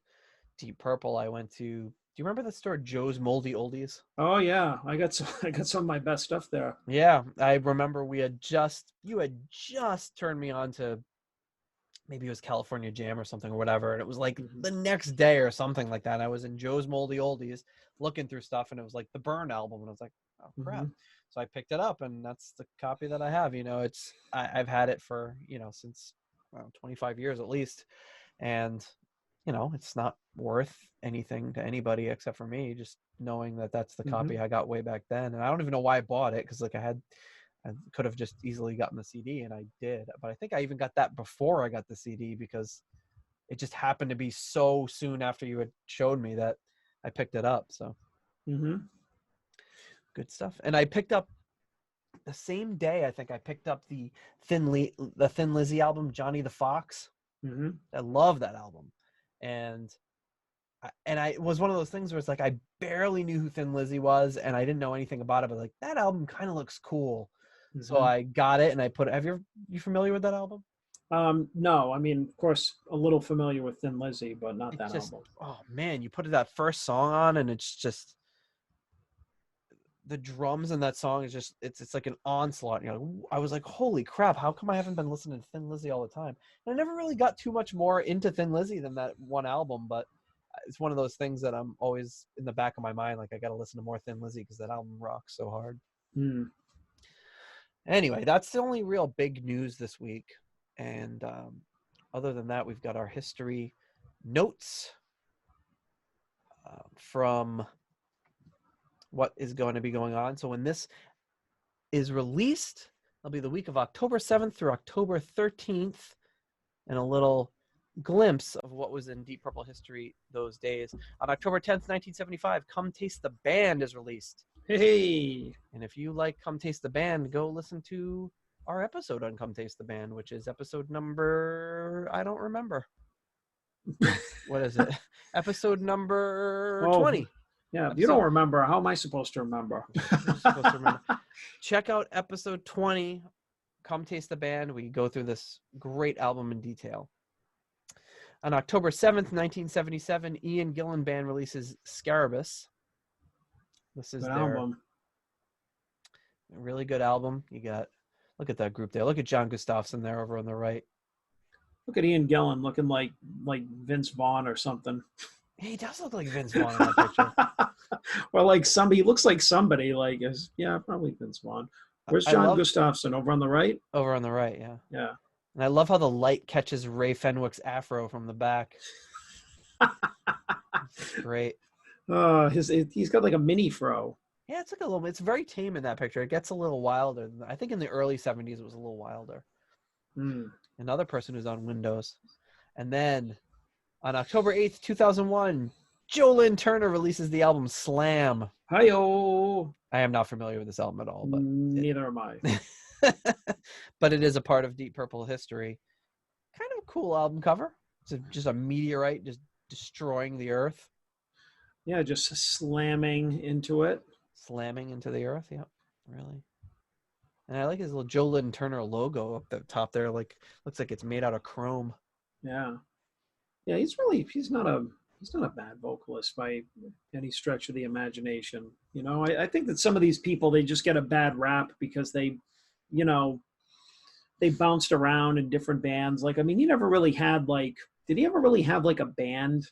Speaker 1: Deep Purple, I went to, do you remember the store Joe's Moldy Oldies?
Speaker 2: Oh yeah, I got some of my best stuff there.
Speaker 1: Yeah, I remember you had just turned me on to, maybe it was California Jam or something or whatever, and it was like the next day or something like that. And I was in Joe's Moldy Oldies looking through stuff, and it was like the Burn album, and I was like, oh crap. So I picked it up, and that's the copy that I have. You know, I've had it for, you know, since 25 years at least, and you know, it's not worth anything to anybody except for me, just knowing that that's the copy I got way back then. And I don't even know why I bought it, because like I could have just easily gotten the CD, and I did. But I think I even got that before I got the CD, because it just happened to be so soon after you had showed me that I picked it up. So good stuff. And I picked up the same day, I think I picked up the Thin Lizzy album, Johnny the Fox. I love that album. And it was one of those things where it's like I barely knew who Thin Lizzy was, and I didn't know anything about it, but like that album kind of looks cool. So I got it and I put it. You familiar with that album?
Speaker 2: No, I mean, of course, a little familiar with Thin Lizzy, but not that album.
Speaker 1: Oh man, you put that first song on, and it's just the drums in that song is just it's like an onslaught. You know, I was like, holy crap, how come I haven't been listening to Thin Lizzy all the time? And I never really got too much more into Thin Lizzy than that one album, but it's one of those things that I'm always in the back of my mind, like I got to listen to more Thin Lizzy because that album rocks so hard. Anyway, that's the only real big news this week. And other than that, we've got our history notes from what is going to be going on. So when this is released, it'll be the week of October 7th through October 13th, and a little glimpse of what was in Deep Purple history those days. On October 10th, 1975, Come Taste the Band is released.
Speaker 2: Hey!
Speaker 1: And if you like Come Taste the Band, go listen to our episode on Come Taste the Band, which is episode number, I don't remember. What is it? Episode number 20.
Speaker 2: Yeah, if you don't remember, how am I supposed to remember?
Speaker 1: Check out episode 20, Come Taste the Band. We go through this great album in detail. On October 7th, 1977, Ian Gillan Band releases Scarabus. This is their album. Really good album. You got, look at that group there. Look at John Gustafson there over on the right.
Speaker 2: Look at Ian Gillan looking like Vince Vaughn or something.
Speaker 1: He does look like Vince Vaughn in that picture.
Speaker 2: Or like somebody, he looks like somebody, like, probably Vince Vaughn. Where's John Gustafson? Over on the right?
Speaker 1: Over on the right, yeah.
Speaker 2: Yeah.
Speaker 1: And I love how the light catches Ray Fenwick's afro from the back. Great.
Speaker 2: He's got like a mini fro.
Speaker 1: Yeah, it's like a little. It's very tame in that picture. It gets a little wilder. I think in the early '70s it was a little wilder.
Speaker 2: Mm.
Speaker 1: Another person who's on Windows, and then on October 8th, 2001, Jolyn Turner releases the album Slam.
Speaker 2: Hi-yo.
Speaker 1: I am not familiar with this album at all, but
Speaker 2: Neither am I.
Speaker 1: but it is a part of Deep Purple history. Kind of a cool album cover. It's just a meteorite just destroying the earth.
Speaker 2: Yeah, just slamming into it.
Speaker 1: Slamming into the earth. Yeah, really. And I like his little Jolyn Turner logo up the top there. Like, looks like it's made out of chrome.
Speaker 2: Yeah. Yeah, he's not a bad vocalist by any stretch of the imagination. You know, I think that some of these people, they just get a bad rap because they, you know, they bounced around in different bands. Like, I mean, he never really had like, did he ever really have like a band?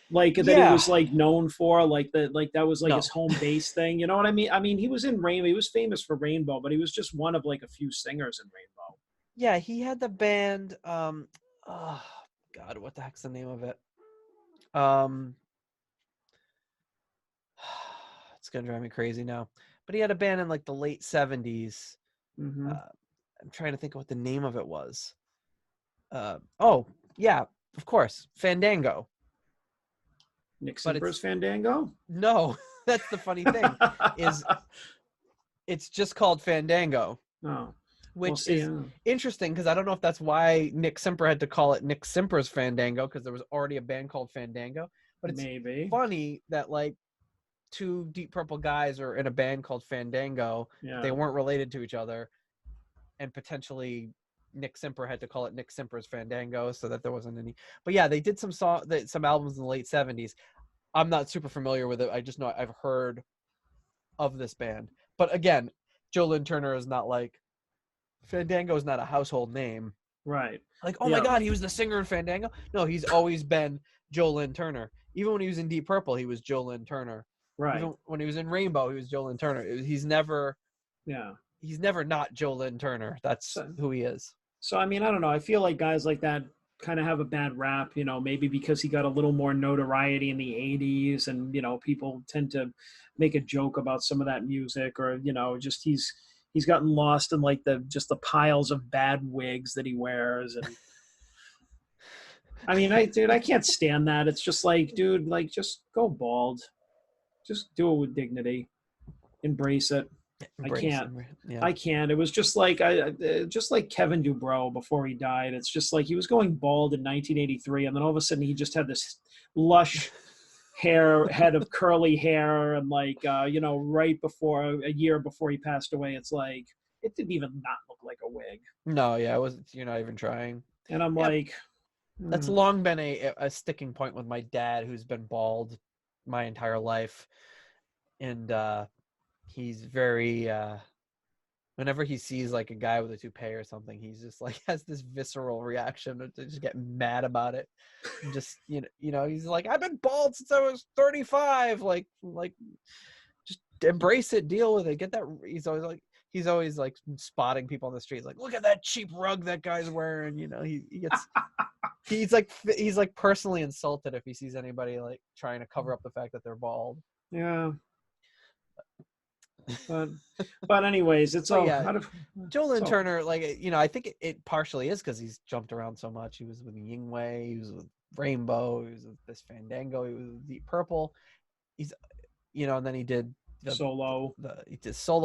Speaker 2: Like that he was like known for, like that was like his home base thing. You know what I mean? I mean, he was in Rainbow. He was famous for Rainbow, but he was just one of like a few singers in Rainbow.
Speaker 1: Yeah, he had the band. Oh God, what the heck's the name of it? It's gonna drive me crazy now. But he had a band in like the late '70s.
Speaker 2: Mm-hmm.
Speaker 1: I'm trying to think of what the name of it was. Oh yeah, of course, Fandango.
Speaker 2: Nick Simper's Fandango?
Speaker 1: No, that's the funny thing. Is it's just called Fandango.
Speaker 2: Oh.
Speaker 1: Which is interesting because I don't know if that's why Nick Simper had to call it Nick Simper's Fandango, because there was already a band called Fandango. But it's funny that like two Deep Purple guys are in a band called Fandango. Yeah. They weren't related to each other, and potentially Nick Simper had to call it Nick Simper's Fandango so that there wasn't any. But yeah, they did some albums in the late '70s. I'm not super familiar with it. I just know I've heard of this band. But again, Jolyn Turner is not like, Fandango is not a household name.
Speaker 2: Right.
Speaker 1: Like, oh my God, he was the singer in Fandango? No, he's always been Jolyn Turner. Even when he was in Deep Purple, he was Jolyn Turner.
Speaker 2: Right.
Speaker 1: Even when he was in Rainbow, he was Jolyn Turner. He's never not Jolyn Turner. That's who he is.
Speaker 2: So, I mean, I don't know. I feel like guys like that kind of have a bad rap, you know, maybe because he got a little more notoriety in the 80s and, you know, people tend to make a joke about some of that music, or, you know, just he's gotten lost in like the piles of bad wigs that he wears. And I mean, I can't stand that. It's just like, dude, like just go bald, just do it with dignity, embrace it. I can't. It was just like Kevin Dubrow before he died. It's just like he was going bald in 1983, and then all of a sudden he just had this lush head of curly hair, and like you know, right before a year before he passed away, it's like it didn't even not look like a wig.
Speaker 1: No, yeah, it was. You're not even trying.
Speaker 2: And I'm like,
Speaker 1: that's long been a sticking point with my dad, who's been bald my entire life, and he's very whenever he sees like a guy with a toupee or something, he's just like has this visceral reaction to just get mad about it. And just you know he's like, I've been bald since I was 35. Like just embrace it, deal with it, get that. He's always like spotting people on the streets, like, look at that cheap rug that guy's wearing. You know, he gets he's like personally insulted if he sees anybody like trying to cover up the fact that they're bald.
Speaker 2: Yeah. But anyways, it's all
Speaker 1: Jolyn Turner, like, you know, I think it partially is because he's jumped around so much. He was with Yingwei, he was with Rainbow, he was with this Fandango, he was with Deep Purple. He's, you know, and then he did
Speaker 2: solo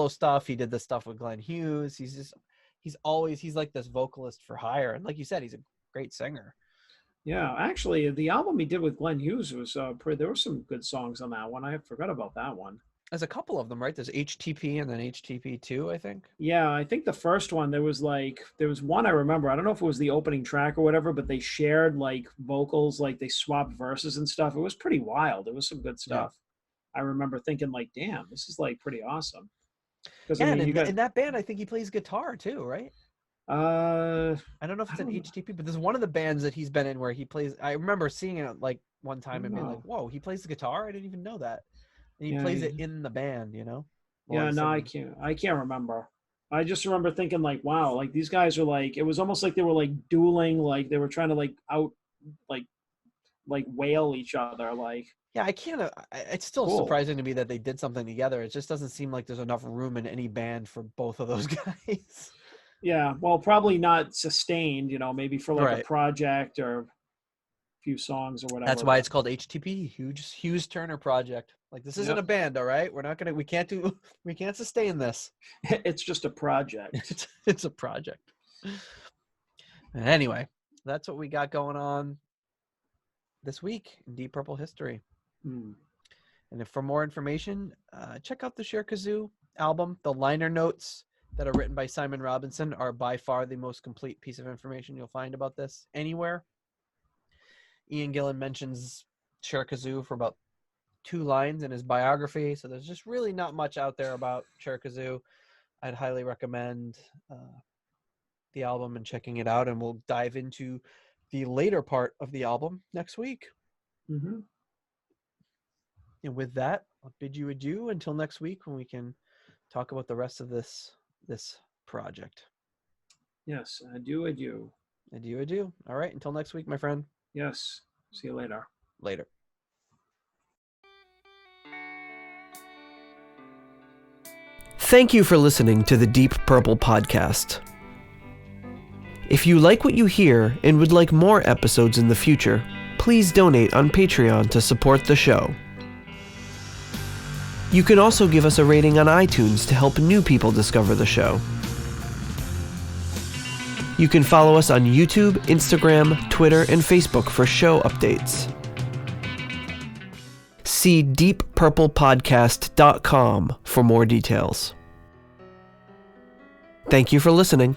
Speaker 1: stuff. He did the stuff with Glenn Hughes. He's like this vocalist for hire, and like you said, he's a great singer.
Speaker 2: Yeah, actually, the album he did with Glenn Hughes was there were some good songs on that one. I forgot about that one.
Speaker 1: There's a couple of them, right? There's HTP and then HTP 2, I think.
Speaker 2: Yeah, I think the first one, there was one I remember. I don't know if it was the opening track or whatever, but they shared like vocals, like they swapped verses and stuff. It was pretty wild. It was some good stuff. Yeah. I remember thinking like, damn, this is like pretty awesome.
Speaker 1: Yeah, I mean, in that band, I think he plays guitar too, right? I don't know if it's an HTP, but there's one of the bands that he's been in where he plays. I remember seeing it like one time and being like, whoa, he plays the guitar? I didn't even know that. And he plays it in the band, you know?
Speaker 2: Yeah, no, I can't remember. I just remember thinking like, wow, like these guys are like, it was almost like they were like dueling, like they were trying to like out, like wail each other. Like,
Speaker 1: Yeah, I can't. It's still
Speaker 2: Cool.
Speaker 1: surprising to me that they did something together. It just doesn't seem like there's enough room in any band for both of those guys.
Speaker 2: Yeah, well, probably not sustained, maybe for like
Speaker 1: Right.
Speaker 2: a project or a few songs or whatever.
Speaker 1: That's why it's called HTP, Hughes Turner Project. Like, this isn't
Speaker 2: Yep.
Speaker 1: a band, all right? We can't sustain this.
Speaker 2: It's just a project.
Speaker 1: It's a project. Anyway, that's what we got going on this week in Deep Purple history.
Speaker 2: Hmm.
Speaker 1: And for more information, check out the Cherkazoo album. The liner notes that are written by Simon Robinson are by far the most complete piece of information you'll find about this anywhere. Ian Gillan mentions Cherkazoo for about 2 lines in his biography, so there's just really not much out there about Cherkazoo. I'd highly recommend the album and checking it out, and we'll dive into the later part of the album next week.
Speaker 2: Mm-hmm.
Speaker 1: And with that, I'll bid you adieu until next week when we can talk about the rest of this project.
Speaker 2: Yes, adieu.
Speaker 1: Adieu. All right, until next week, my friend.
Speaker 2: Yes, see you later.
Speaker 1: Later. Thank you for listening to the Deep Purple podcast. If you like what you hear and would like more episodes in the future, please donate on Patreon to support the show. You can also give us a rating on iTunes to help new people discover the show. You can follow us on YouTube, Instagram, Twitter, and Facebook for show updates. See deeppurplepodcast.com for more details. Thank you for listening.